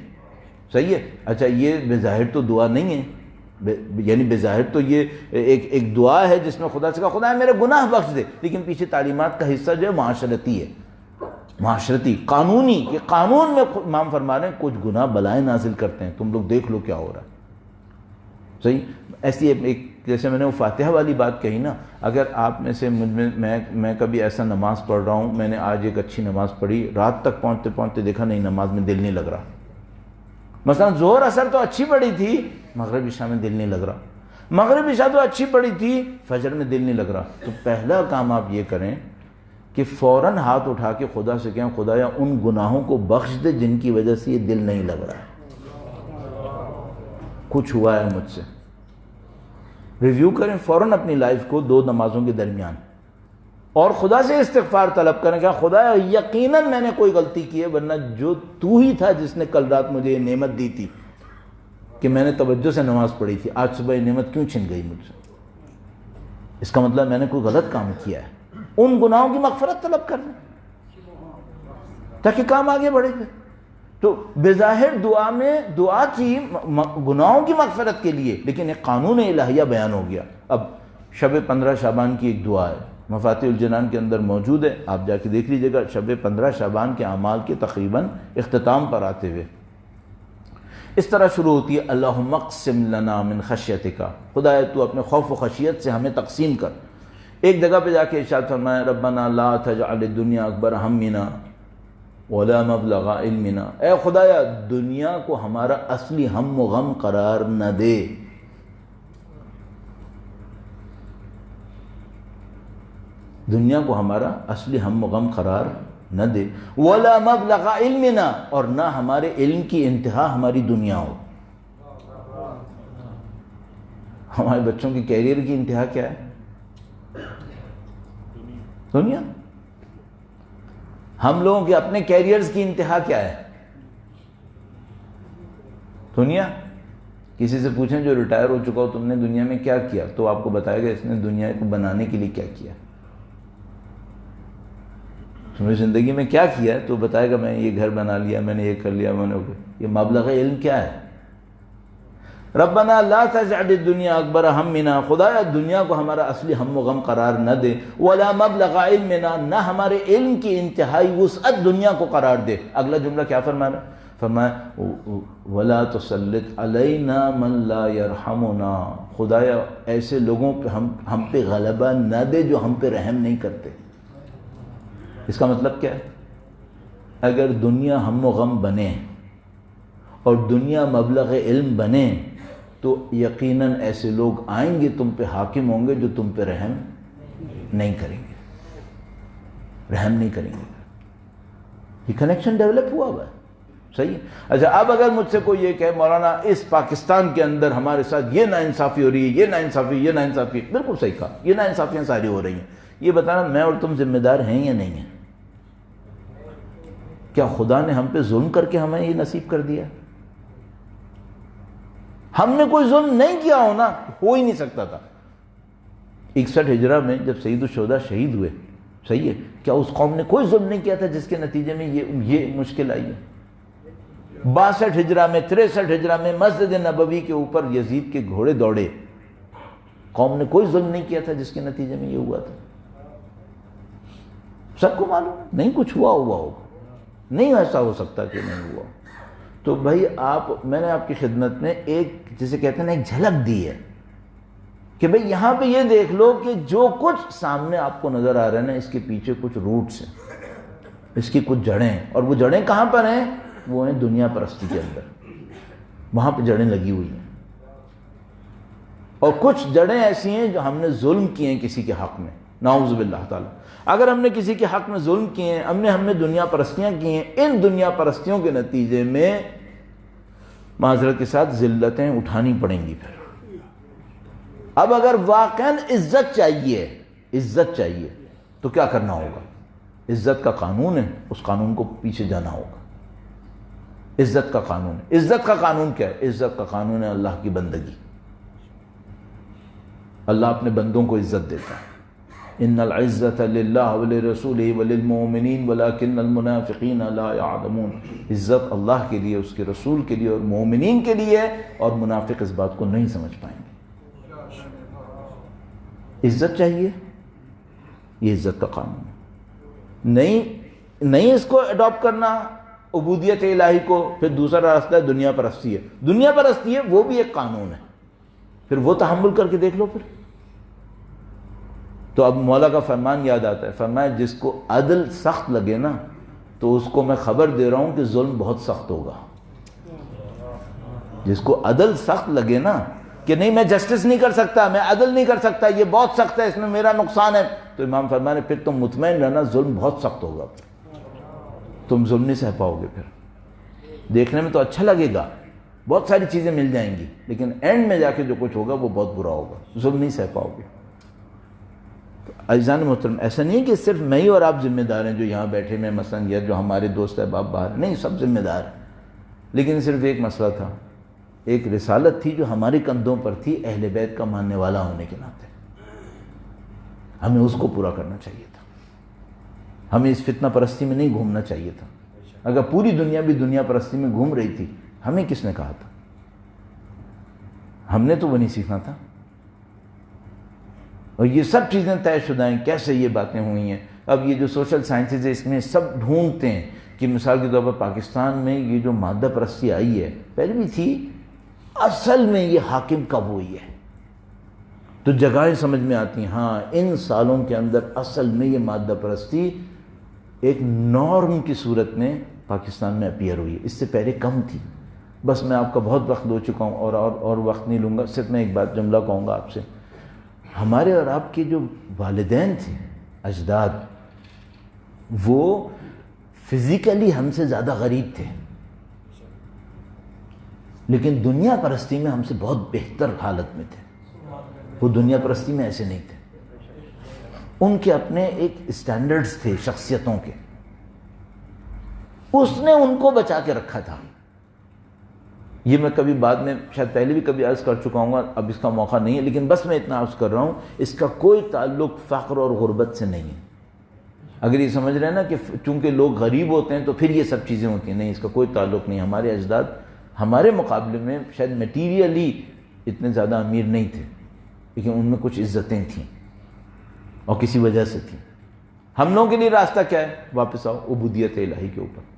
صحیح ہے؟ اچھا، یہ بظاہر تو دعا نہیں ہے، یعنی بظاہر تو یہ ایک دعا ہے جس میں خدا سے کہا خدا میرے گناہ بخش دے، لیکن پیچھے تعلیمات کا حصہ جو ہے معاشرتی ہے، معاشرتی قانونی، کہ قانون میں امام فرما رہے ہیں کچھ گناہ بلائیں نازل کرتے ہیں، تم لوگ دیکھ لو کیا ہو رہا ہے، صحیح؟ ایسی ایک جیسے میں نے وہ فاتحہ والی بات کہی نا، اگر آپ میں سے میں کبھی ایسا نماز پڑھ رہا ہوں، میں نے آج ایک اچھی نماز پڑھی، رات تک پہنچتے پہنچتے دیکھا نہیں نماز میں دل نہیں لگ رہا، مثلا ظہر اثر تو اچھی پڑھی تھی، مغرب عشاء میں دل نہیں لگ رہا، مغرب عشاء تو اچھی پڑھی تھی، فجر میں دل نہیں لگ رہا، تو پہلا کام آپ یہ کریں کہ فوراً ہاتھ اٹھا کے خدا سے کہیں خدایا ان گناہوں کو بخش دے جن کی وجہ سے یہ دل نہیں لگ رہا ہے، کچھ ہوا ہے مجھ سے۔ ریویو کریں فوراً اپنی لائف کو 2 نمازوں کے درمیان، اور خدا سے استغفار طلب کریں کہ خدا یقیناً میں نے کوئی غلطی کی ہے، ورنہ جو تو ہی تھا جس نے کل رات مجھے یہ نعمت دی تھی کہ میں نے توجہ سے نماز پڑھی تھی، آج صبح یہ نعمت کیوں چھن گئی مجھ سے؟ اس کا مطلب میں نے کوئی غلط کام کیا ہے، ان گناہوں کی مغفرت طلب کرنا تاکہ کام آگے بڑھے گا۔ تو بظاہر دعا میں دعا تھی گناہوں کی مغفرت کے لیے، لیکن ایک قانون الہیہ بیان ہو گیا۔ اب شب 15 شعبان کی ایک دعا ہے، مفاتیح الجنان کے اندر موجود ہے، آپ جا کے دیکھ لیجئے گا، شب 15 شعبان کے اعمال کے تقریباً اختتام پر آتے ہوئے اس طرح شروع ہوتی ہے، اللہم اقسم لنا من خشیتک، خدایا تو اپنے خوف و خشیت سے ہمیں تقسیم کر۔ ایک جگہ پہ جا کے ارشاد فرمایا، ربنا لا تجعل الدنیا اکبر ہمنا ولا مبلغ علمنا، اے خدایا دنیا کو ہمارا اصلی ہم و غم قرار نہ دے، دنیا کو ہمارا اصلی ہم و غم قرار نہ دے، ولا مبلغ علمنا، اور نہ ہمارے علم کی انتہا ہماری دنیا ہو۔ ہمارے بچوں کی کیریئر کی انتہا کیا ہے؟ دنیا۔ ہم لوگوں کے اپنے کیریئرز کی انتہا کیا ہے؟ دنیا۔ کسی سے پوچھیں جو ریٹائر ہو چکا ہو تم نے دنیا میں کیا کیا، تو آپ کو بتائے گا اس نے دنیا کو بنانے کے لیے کیا کیا، تم نے زندگی میں کیا کیا ہے، تو بتائے گا میں یہ گھر بنا لیا، میں نے یہ کر لیا، میں نے یہ مبلغ علم کیا ہے؟ ربنا لا تجعل الدنیا اکبر ہمنا، خدایا دنیا کو ہمارا اصلی ہم و غم قرار نہ دے، ولا مبلغ علمنا، نہ ہمارے علم کی انتہائی وسعت دنیا کو قرار دے۔ اگلا جملہ کیا فرمایا؟ فرمایا ولا تسلط علینا من لا یرحمنا، خدایا ایسے لوگوں پہ ہم پہ غلبہ نہ دے جو ہم پہ رحم نہیں کرتے۔ اس کا مطلب کیا ہے؟ اگر دنیا ہم و غم بنے اور دنیا مبلغ علم بنے تو یقیناً ایسے لوگ آئیں گے تم پہ، حاکم ہوں گے جو تم پہ رحم نہیں کریں گے، رحم نہیں کریں گے۔ یہ کنیکشن ڈیولپ ہوا ہے، صحیح۔ اچھا، اب اگر مجھ سے کوئی یہ کہے مولانا اس پاکستان کے اندر ہمارے ساتھ یہ ناانصافی ہو رہی ہے، یہ ناانصافی، یہ ناانصافی، بالکل صحیح کہا، یہ ناانصافیاں ساری ہو رہی ہیں، یہ بتانا میں اور تم ذمہ دار ہیں یا نہیں ہیں؟ کیا خدا نے ہم پہ ظلم کر کے ہمیں یہ نصیب کر دیا؟ ہم نے کوئی ظلم نہیں کیا ہونا، ہو ہی نہیں سکتا تھا۔ 61 ہجرہ میں جب سید الشہداء شہید ہوئے، صحیح ہے، کیا اس قوم نے کوئی ظلم نہیں کیا تھا جس کے نتیجے میں یہ مشکل آئی ہے؟ 62 ہجرہ میں 63 ہجرہ میں مسجد نبوی کے اوپر یزید کے گھوڑے دوڑے، قوم نے کوئی ظلم نہیں کیا تھا جس کے نتیجے میں یہ ہوا تھا؟ سب کو معلوم ہے، نہیں کچھ ہوا ہوگا، نہیں ایسا ہو سکتا کہ نہیں ہوا۔ تو بھائی میں نے آپ کی خدمت میں ایک جسے کہتے ہیں نا ایک جھلک دی ہے کہ بھئی یہاں پہ یہ دیکھ لو کہ جو کچھ سامنے آپ کو نظر آ رہا ہے نا، اس کے پیچھے کچھ روٹس ہیں، اس کی کچھ جڑیں ہیں، اور وہ جڑیں کہاں پر ہیں؟ وہ ہیں دنیا پرستی کے اندر، وہاں پہ جڑیں لگی ہوئی ہیں۔ اور کچھ جڑیں ایسی ہیں جو ہم نے ظلم کیے ہیں کسی کے حق میں، نعوذ باللہ تعالی۔ اگر ہم نے کسی کے حق میں ظلم کیے ہیں، ہم نے دنیا پرستیاں کی ہیں، ان دنیا پرستیوں کے نتیجے میں معذرت کے ساتھ ذلتیں اٹھانی پڑیں گی۔ پھر اب اگر واقعاً عزت چاہیے تو کیا کرنا ہوگا؟ عزت کا قانون ہے، اس قانون کو پیچھے جانا ہوگا۔ عزت کا قانون ہے، عزت کا قانون کیا ہے؟ عزت کا قانون ہے اللہ کی بندگی۔ اللہ اپنے بندوں کو عزت دیتا ہے، ان العزت للہ ولرسولہ وللمؤمنین ولکن المنافقین لا یعلمون۔ عزت اللہ کے لیے، اس کے رسول کے لیے اور مومنین کے لیے، اور منافق اس بات کو نہیں سمجھ پائیں گے۔ عزت چاہیے، یہ عزت کا قانون ہے۔ نہیں اس کو اڈاپٹ کرنا عبودیت الہی کو، پھر دوسرا راستہ ہے دنیا پرستی ہے۔ دنیا پرستی ہے وہ بھی ایک قانون ہے، پھر وہ تحمل کر کے دیکھ لو۔ پھر تو اب مولا کا فرمان یاد آتا ہے، فرمایا جس کو عدل سخت لگے نا تو اس کو میں خبر دے رہا ہوں کہ ظلم بہت سخت ہوگا۔ جس کو عدل سخت لگے نا کہ نہیں میں جسٹس نہیں کر سکتا، میں عدل نہیں کر سکتا، یہ بہت سخت ہے، اس میں میرا نقصان ہے، تو امام فرمانے پھر تم مطمئن رہنا ظلم بہت سخت ہوگا، تم ظلم نہیں سہ پاؤ گے۔ پھر دیکھنے میں تو اچھا لگے گا، بہت ساری چیزیں مل جائیں گی، لیکن اینڈ میں جا کے جو کچھ ہوگا وہ بہت برا ہوگا، ظلم نہیں سہ پاؤ گے۔ عزیزان محترم، ایسا نہیں ہے کہ صرف میں ہی اور آپ ذمہ دار ہیں جو یہاں بیٹھے میں، مثلا یا جو ہمارے دوست احباب باہر، نہیں، سب ذمہ دار ہیں، لیکن صرف ایک مسئلہ تھا، ایک رسالت تھی جو ہمارے کندھوں پر تھی، اہل بیت کا ماننے والا ہونے کے ناطے ہمیں اس کو پورا کرنا چاہیے تھا۔ ہمیں اس فتنہ پرستی میں نہیں گھومنا چاہیے تھا۔ اگر پوری دنیا بھی دنیا پرستی میں گھوم رہی تھی، ہمیں کس نے کہا تھا؟ ہم نے تو وہ نہیں سیکھنا تھا۔ اور یہ سب چیزیں طے شدہ ہیں، کیسے یہ باتیں ہوئی ہیں۔ اب یہ جو سوشل سائنسز ہے، اس میں سب ڈھونڈتے ہیں کہ مثال کے طور پر پاکستان میں یہ جو مادہ پرستی آئی ہے، پہلے بھی تھی، اصل میں یہ حاکم کب ہوئی ہے؟ تو جگہیں سمجھ میں آتی ہیں، ہاں ان سالوں کے اندر اصل میں یہ مادہ پرستی ایک نارم کی صورت میں پاکستان میں اپیئر ہوئی ہے، اس سے پہلے کم تھی۔ بس میں آپ کا بہت وقت دو چکا ہوں اور وقت نہیں لوں گا، صرف میں ایک بات جملہ کہوں گا آپ سے۔ ہمارے اور آپ کے جو والدین تھے، اجداد، وہ فزیکلی ہم سے زیادہ غریب تھے، لیکن دنیا پرستی میں ہم سے بہت بہتر حالت میں تھے۔ وہ دنیا پرستی میں ایسے نہیں تھے، ان کے اپنے ایک اسٹینڈرڈز تھے شخصیتوں کے، اس نے ان کو بچا کے رکھا تھا۔ یہ میں کبھی بعد میں شاید پہلے بھی کبھی عرض کر چکا ہوں گا، اب اس کا موقع نہیں ہے، لیکن بس میں اتنا عرض کر رہا ہوں، اس کا کوئی تعلق فقر اور غربت سے نہیں ہے۔ اگر یہ سمجھ رہے ہیں نا کہ چونکہ لوگ غریب ہوتے ہیں تو پھر یہ سب چیزیں ہوتی ہیں، نہیں، اس کا کوئی تعلق نہیں۔ ہمارے اجداد ہمارے مقابلے میں شاید میٹیریلی اتنے زیادہ امیر نہیں تھے، لیکن ان میں کچھ عزتیں تھیں اور کسی وجہ سے تھیں۔ ہم لوگوں کے لیے راستہ کیا ہے؟ واپس آؤ عبودیت الہی کے اوپر۔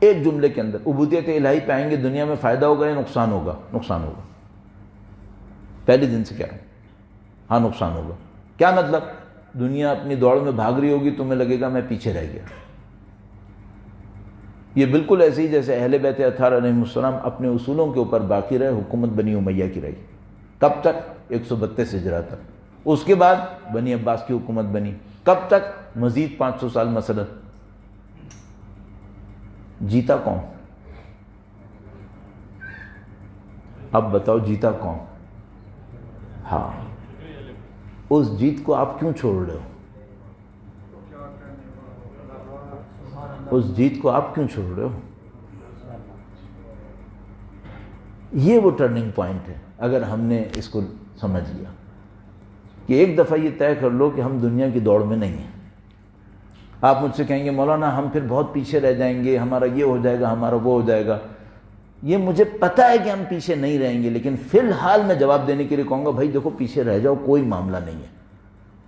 ایک جملے کے اندر عبودیت الہی پہ آئیں گے، دنیا میں فائدہ ہوگا یا نقصان ہوگا؟ نقصان ہوگا، پہلے دن سے کیا ہے، ہاں نقصان ہوگا۔ کیا مطلب؟ دنیا اپنی دوڑ میں بھاگ رہی ہوگی، تمہیں لگے گا میں پیچھے رہ گیا۔ یہ بالکل ایسے ہی جیسے اہل بیت اطہار علیہ السلام اپنے اصولوں کے اوپر باقی رہے، حکومت بنی امیہ کی رہی۔ کب تک؟ 132 ہجرہ تک۔ اس کے بعد بنی عباس کی حکومت بنی۔ کب تک؟ مزید 500 سال مثلا۔ جیتا کون؟ اب بتاؤ جیتا کون؟ ہاں، اس جیت کو آپ کیوں چھوڑ رہے ہو؟ اس جیت کو آپ کیوں چھوڑ رہے ہو؟ یہ وہ ٹرننگ پوائنٹ ہے اگر ہم نے اس کو سمجھ لیا کہ ایک دفعہ یہ طے کر لو کہ ہم دنیا کی دوڑ میں نہیں ہیں. آپ مجھ سے کہیں گے مولانا ہم پھر بہت پیچھے رہ جائیں گے, ہمارا یہ ہو جائے گا, ہمارا وہ ہو جائے گا. یہ مجھے پتہ ہے کہ ہم پیچھے نہیں رہیں گے, لیکن فی الحال میں جواب دینے کے لیے کہوں گا بھائی دیکھو پیچھے رہ جاؤ کوئی معاملہ نہیں ہے,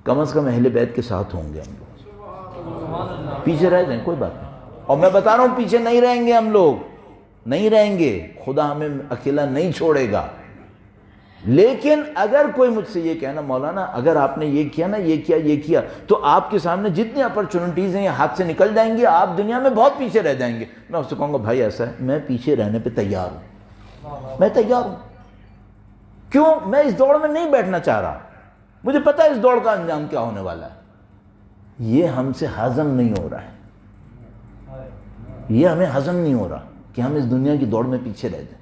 کم از کم اہل بیت کے ساتھ ہوں گے ہم لوگ. پیچھے رہ جائیں کوئی بات نہیں, اور میں بتا رہا ہوں پیچھے نہیں رہیں گے ہم لوگ, نہیں رہیں گے, خدا ہمیں اکیلا نہیں چھوڑے گا. لیکن اگر کوئی مجھ سے یہ کہنا مولانا اگر آپ نے یہ کیا نا, یہ کیا تو آپ کے سامنے جتنی اپرچونٹیز ہیں یہ ہاتھ سے نکل جائیں گی, آپ دنیا میں بہت پیچھے رہ جائیں گے. میں اس سے کہوں گا بھائی ایسا ہے, میں پیچھے رہنے پہ تیار ہوں, میں تیار ہوں. کیوں؟ میں اس دوڑ میں نہیں بیٹھنا چاہ رہا, مجھے پتہ ہے اس دوڑ کا انجام کیا ہونے والا ہے. یہ ہم سے ہضم نہیں ہو رہا ہے, یہ ہمیں ہضم نہیں ہو رہا کہ ہم اس دنیا کی دوڑ میں پیچھے رہ جائیں.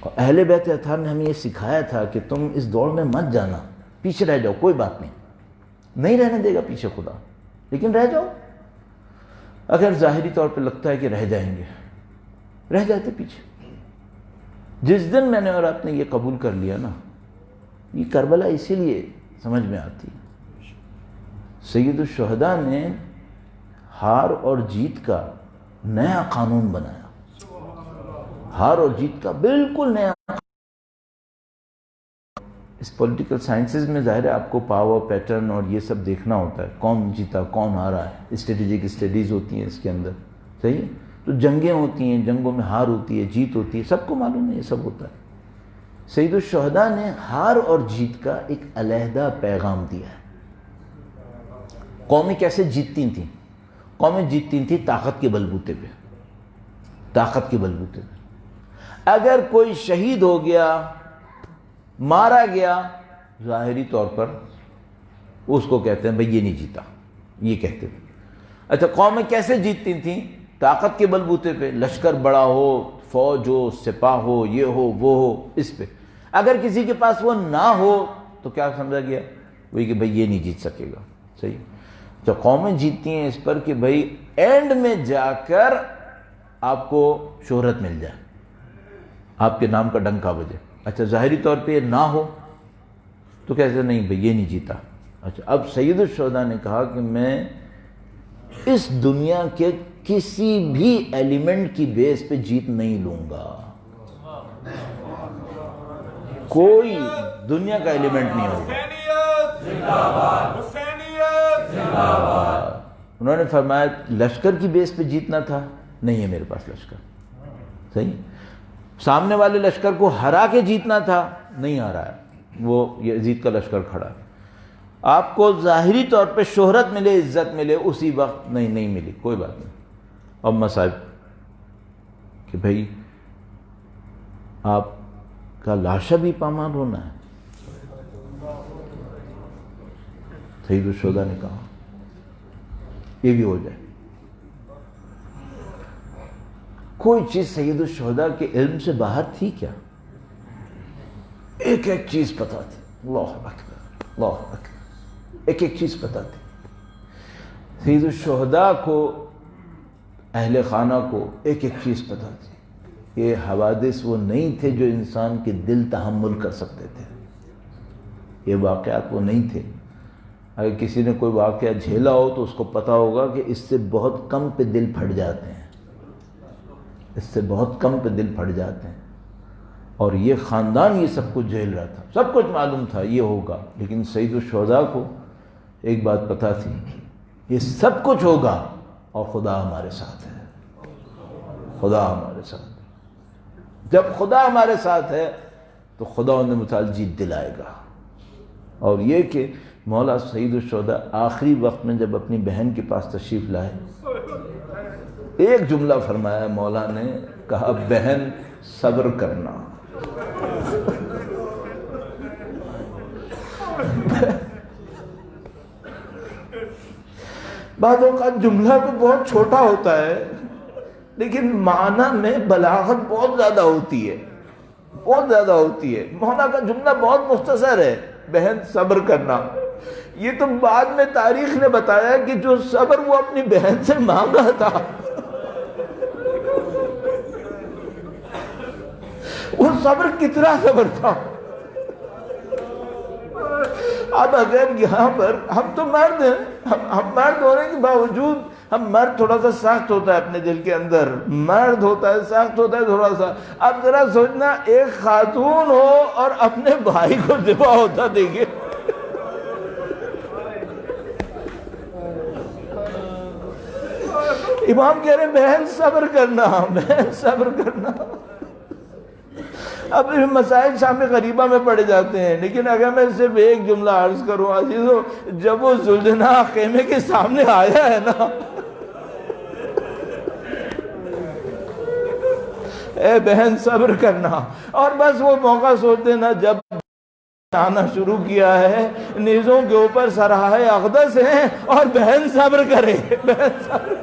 اور اہل بیت اطہار نے ہمیں یہ سکھایا تھا کہ تم اس دوڑ میں مت جانا, پیچھے رہ جاؤ, کوئی بات نہیں, نہیں رہنے دے گا پیچھے خدا, لیکن رہ جاؤ. اگر ظاہری طور پہ لگتا ہے کہ رہ جائیں گے, رہ جاتے پیچھے. جس دن میں نے اور آپ نے یہ قبول کر لیا نا, یہ کربلا اسی لیے سمجھ میں آتی. سید الشہداء نے ہار اور جیت کا نیا قانون بنایا, ہار اور جیت کا بالکل نیا. اس پولیٹیکل سائنسز میں ظاہر ہے آپ کو پاور پیٹرن اور یہ سب دیکھنا ہوتا ہے, کون جیتا کون ہارا ہے, اسٹریٹجک اسٹڈیز ہوتی ہیں اس کے اندر, صحیح ہے. تو جنگیں ہوتی ہیں, جنگوں میں ہار ہوتی ہے, جیت ہوتی ہے, سب کو معلوم ہے یہ سب ہوتا ہے. سید الشہداء نے ہار اور جیت کا ایک علیحدہ پیغام دیا ہے. قومیں کیسے جیتتی تھیں؟ قومیں جیتتی تھیں طاقت کے بلبوتے پہ, طاقت کے بلبوتے پہ. اگر کوئی شہید ہو گیا, مارا گیا, ظاہری طور پر اس کو کہتے ہیں بھئی یہ نہیں جیتا, یہ کہتے ہیں. اچھا قومیں کیسے جیتتی تھیں؟ طاقت کے بلبوتے پہ, لشکر بڑا ہو, فوج ہو, سپاہ ہو, یہ ہو وہ ہو, اس پہ. اگر کسی کے پاس وہ نہ ہو تو کیا سمجھا گیا؟ وہی کہ بھئی یہ نہیں جیت سکے گا, صحیح. تو قومیں جیتتی ہیں اس پر کہ بھئی اینڈ میں جا کر آپ کو شہرت مل جائے, آپ کے نام کا ڈنکا بجے. اچھا ظاہری طور پہ یہ نہ ہو تو کیسے نہیں بھئی یہ نہیں جیتا. اچھا اب سید الشہداء نے کہا کہ میں اس دنیا کے کسی بھی ایلیمنٹ کی بیس پہ جیت نہیں لوں گا, کوئی دنیا کا ایلیمنٹ نہیں ہوگا. انہوں نے فرمایا لشکر کی بیس پہ جیتنا تھا, نہیں ہے میرے پاس لشکر, صحیح. سامنے والے لشکر کو ہرا کے جیتنا تھا, نہیں ہرا ہے, وہ یزید کا لشکر کھڑا ہے. آپ کو ظاہری طور پہ شہرت ملے, عزت ملے, اسی وقت نہیں ملی, کوئی بات نہیں. اب مصائب کہ بھئی آپ کا لاشا بھی پامال ہونا ہے. سید الشہداء نے کہا یہ بھی ہو جائے. کوئی چیز سید الشہداء کے علم سے باہر تھی کیا؟ ایک ایک چیز پتا تھی. اللہ اکبر, اللہ اکبر, ایک ایک چیز پتا تھی. سید الشہداء کو, اہل خانہ کو ایک ایک چیز پتا تھی. یہ حوادث وہ نہیں تھے جو انسان کے دل تحمل کر سکتے تھے, یہ واقعات وہ نہیں تھے. اگر کسی نے کوئی واقعہ جھیلا ہو تو اس کو پتا ہوگا کہ اس سے بہت کم پہ دل پھٹ جاتے ہیں, اس سے بہت کم پہ دل پھٹ جاتے ہیں. اور یہ خاندان یہ سب کچھ جھیل رہا تھا, سب کچھ معلوم تھا یہ ہوگا, لیکن سید الشہداء کو ایک بات پتا تھی, یہ سب کچھ ہوگا اور خدا ہمارے ساتھ ہے, خدا ہمارے ساتھ ہے. جب خدا ہمارے ساتھ ہے تو خدا انہیں متعال جیت دلائے گا. اور یہ کہ مولا سید الشہداء آخری وقت میں جب اپنی بہن کے پاس تشریف لائے, ایک جملہ فرمایا مولا نے, کہا بہن صبر کرنا. بعض اوقات جملہ تو بہت چھوٹا ہوتا ہے لیکن معنی میں بلاغت بہت زیادہ ہوتی ہے, بہت زیادہ ہوتی ہے. مولا کا جملہ بہت مختصر ہے, بہن صبر کرنا. یہ تو بعد میں تاریخ نے بتایا کہ جو صبر وہ اپنی بہن سے مانگا تھا وہ صبر کتنا صبر تھا. اب اگر یہاں پر ہم تو مرد ہیں, ہم مرد ہونے کے باوجود, ہم مرد تھوڑا سا سخت ہوتا ہے اپنے دل کے اندر, مرد ہوتا ہے سخت ہوتا ہے تھوڑا سا. اب ذرا سوچنا ایک خاتون ہو اور اپنے بھائی کو ذبح ہوتا دیکھے. امام کہہ رہے ہیں بہن صبر کرنا, بہن صبر کرنا. اب مسائل شام غریبہ میں پڑے جاتے ہیں, لیکن اگر میں صرف ایک جملہ عرض کروں عزیزو, جب وہ ذوالجناح خیمے کے سامنے آیا ہے نا, اے بہن صبر کرنا, اور بس وہ موقع سوچتے نا جب آنا شروع کیا ہے, نیزوں کے اوپر سرحائے اقدس ہیں اور بہن صبر کرے, بہن صبر.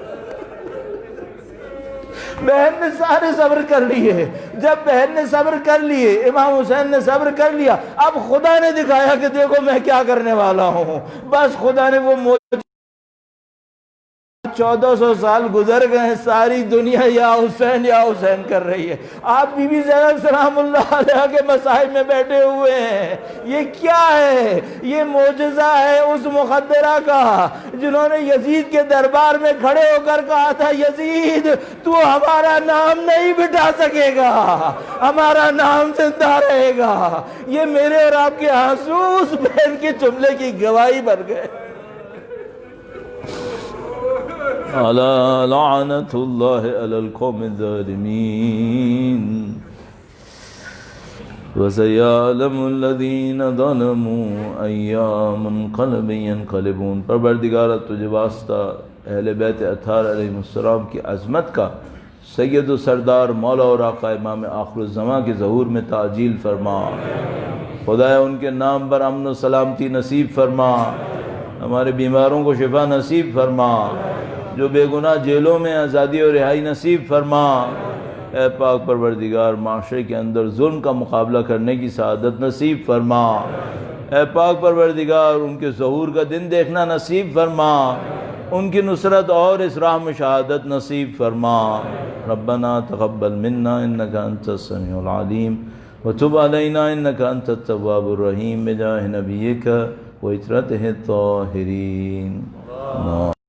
بہن نے سارے صبر کر لیے. جب بہن نے صبر کر لیے, امام حسین نے صبر کر لیا, اب خدا نے دکھایا کہ دیکھو میں کیا کرنے والا ہوں. بس خدا نے وہ 1400 سال گزر گئے, ساری دنیا یا حسین کر رہی ہے. آپ بی بی زینب سلام اللہ علیہ کے مصاحب میں بیٹھے ہوئے ہیں. یہ کیا ہے؟ یہ معجزہ ہے اس مقدرہ کا جنہوں نے یزید کے دربار میں کھڑے ہو کر کہا تھا, یزید تو ہمارا نام نہیں بٹھا سکے گا, ہمارا نام زندہ رہے گا. یہ میرے اور آپ کے آنسو اس بہن کے جملے کی گواہی بن گئے. لعنت اللہ علی القوم الظالمین وَسَيَعْلَمُ الَّذِينَ ظَلَمُوا أَيَّا مُنْقَلَبٍ يَنْقَلِبُونَ. پروردگارہ تجھے واسطہ اہل بیت اطہار علیہ السلام کی عظمت کا, سید و سردار مولا اور آقا امام آخر الزماں کے ظہور میں تعجیل فرما. خدایا ان کے نام پر امن و سلامتی نصیب فرما, ہمارے بیماروں کو شفا نصیب فرما, جو بے گناہ جیلوں میں آزادی اور رہائی نصیب فرما. اے پاک پروردگار معاشرے کے اندر ظلم کا مقابلہ کرنے کی سعادت نصیب فرما. اے پاک پروردگار ان کے ظہور کا دن دیکھنا نصیب فرما, ان کی نصرت اور اس راہ میں شہادت نصیب فرما. ربنا تقبل منا انک انت السمیع العلیم وتب علینا انک انت التواب الرحیم بجاہ نبیک وعترتہ الطاہرین.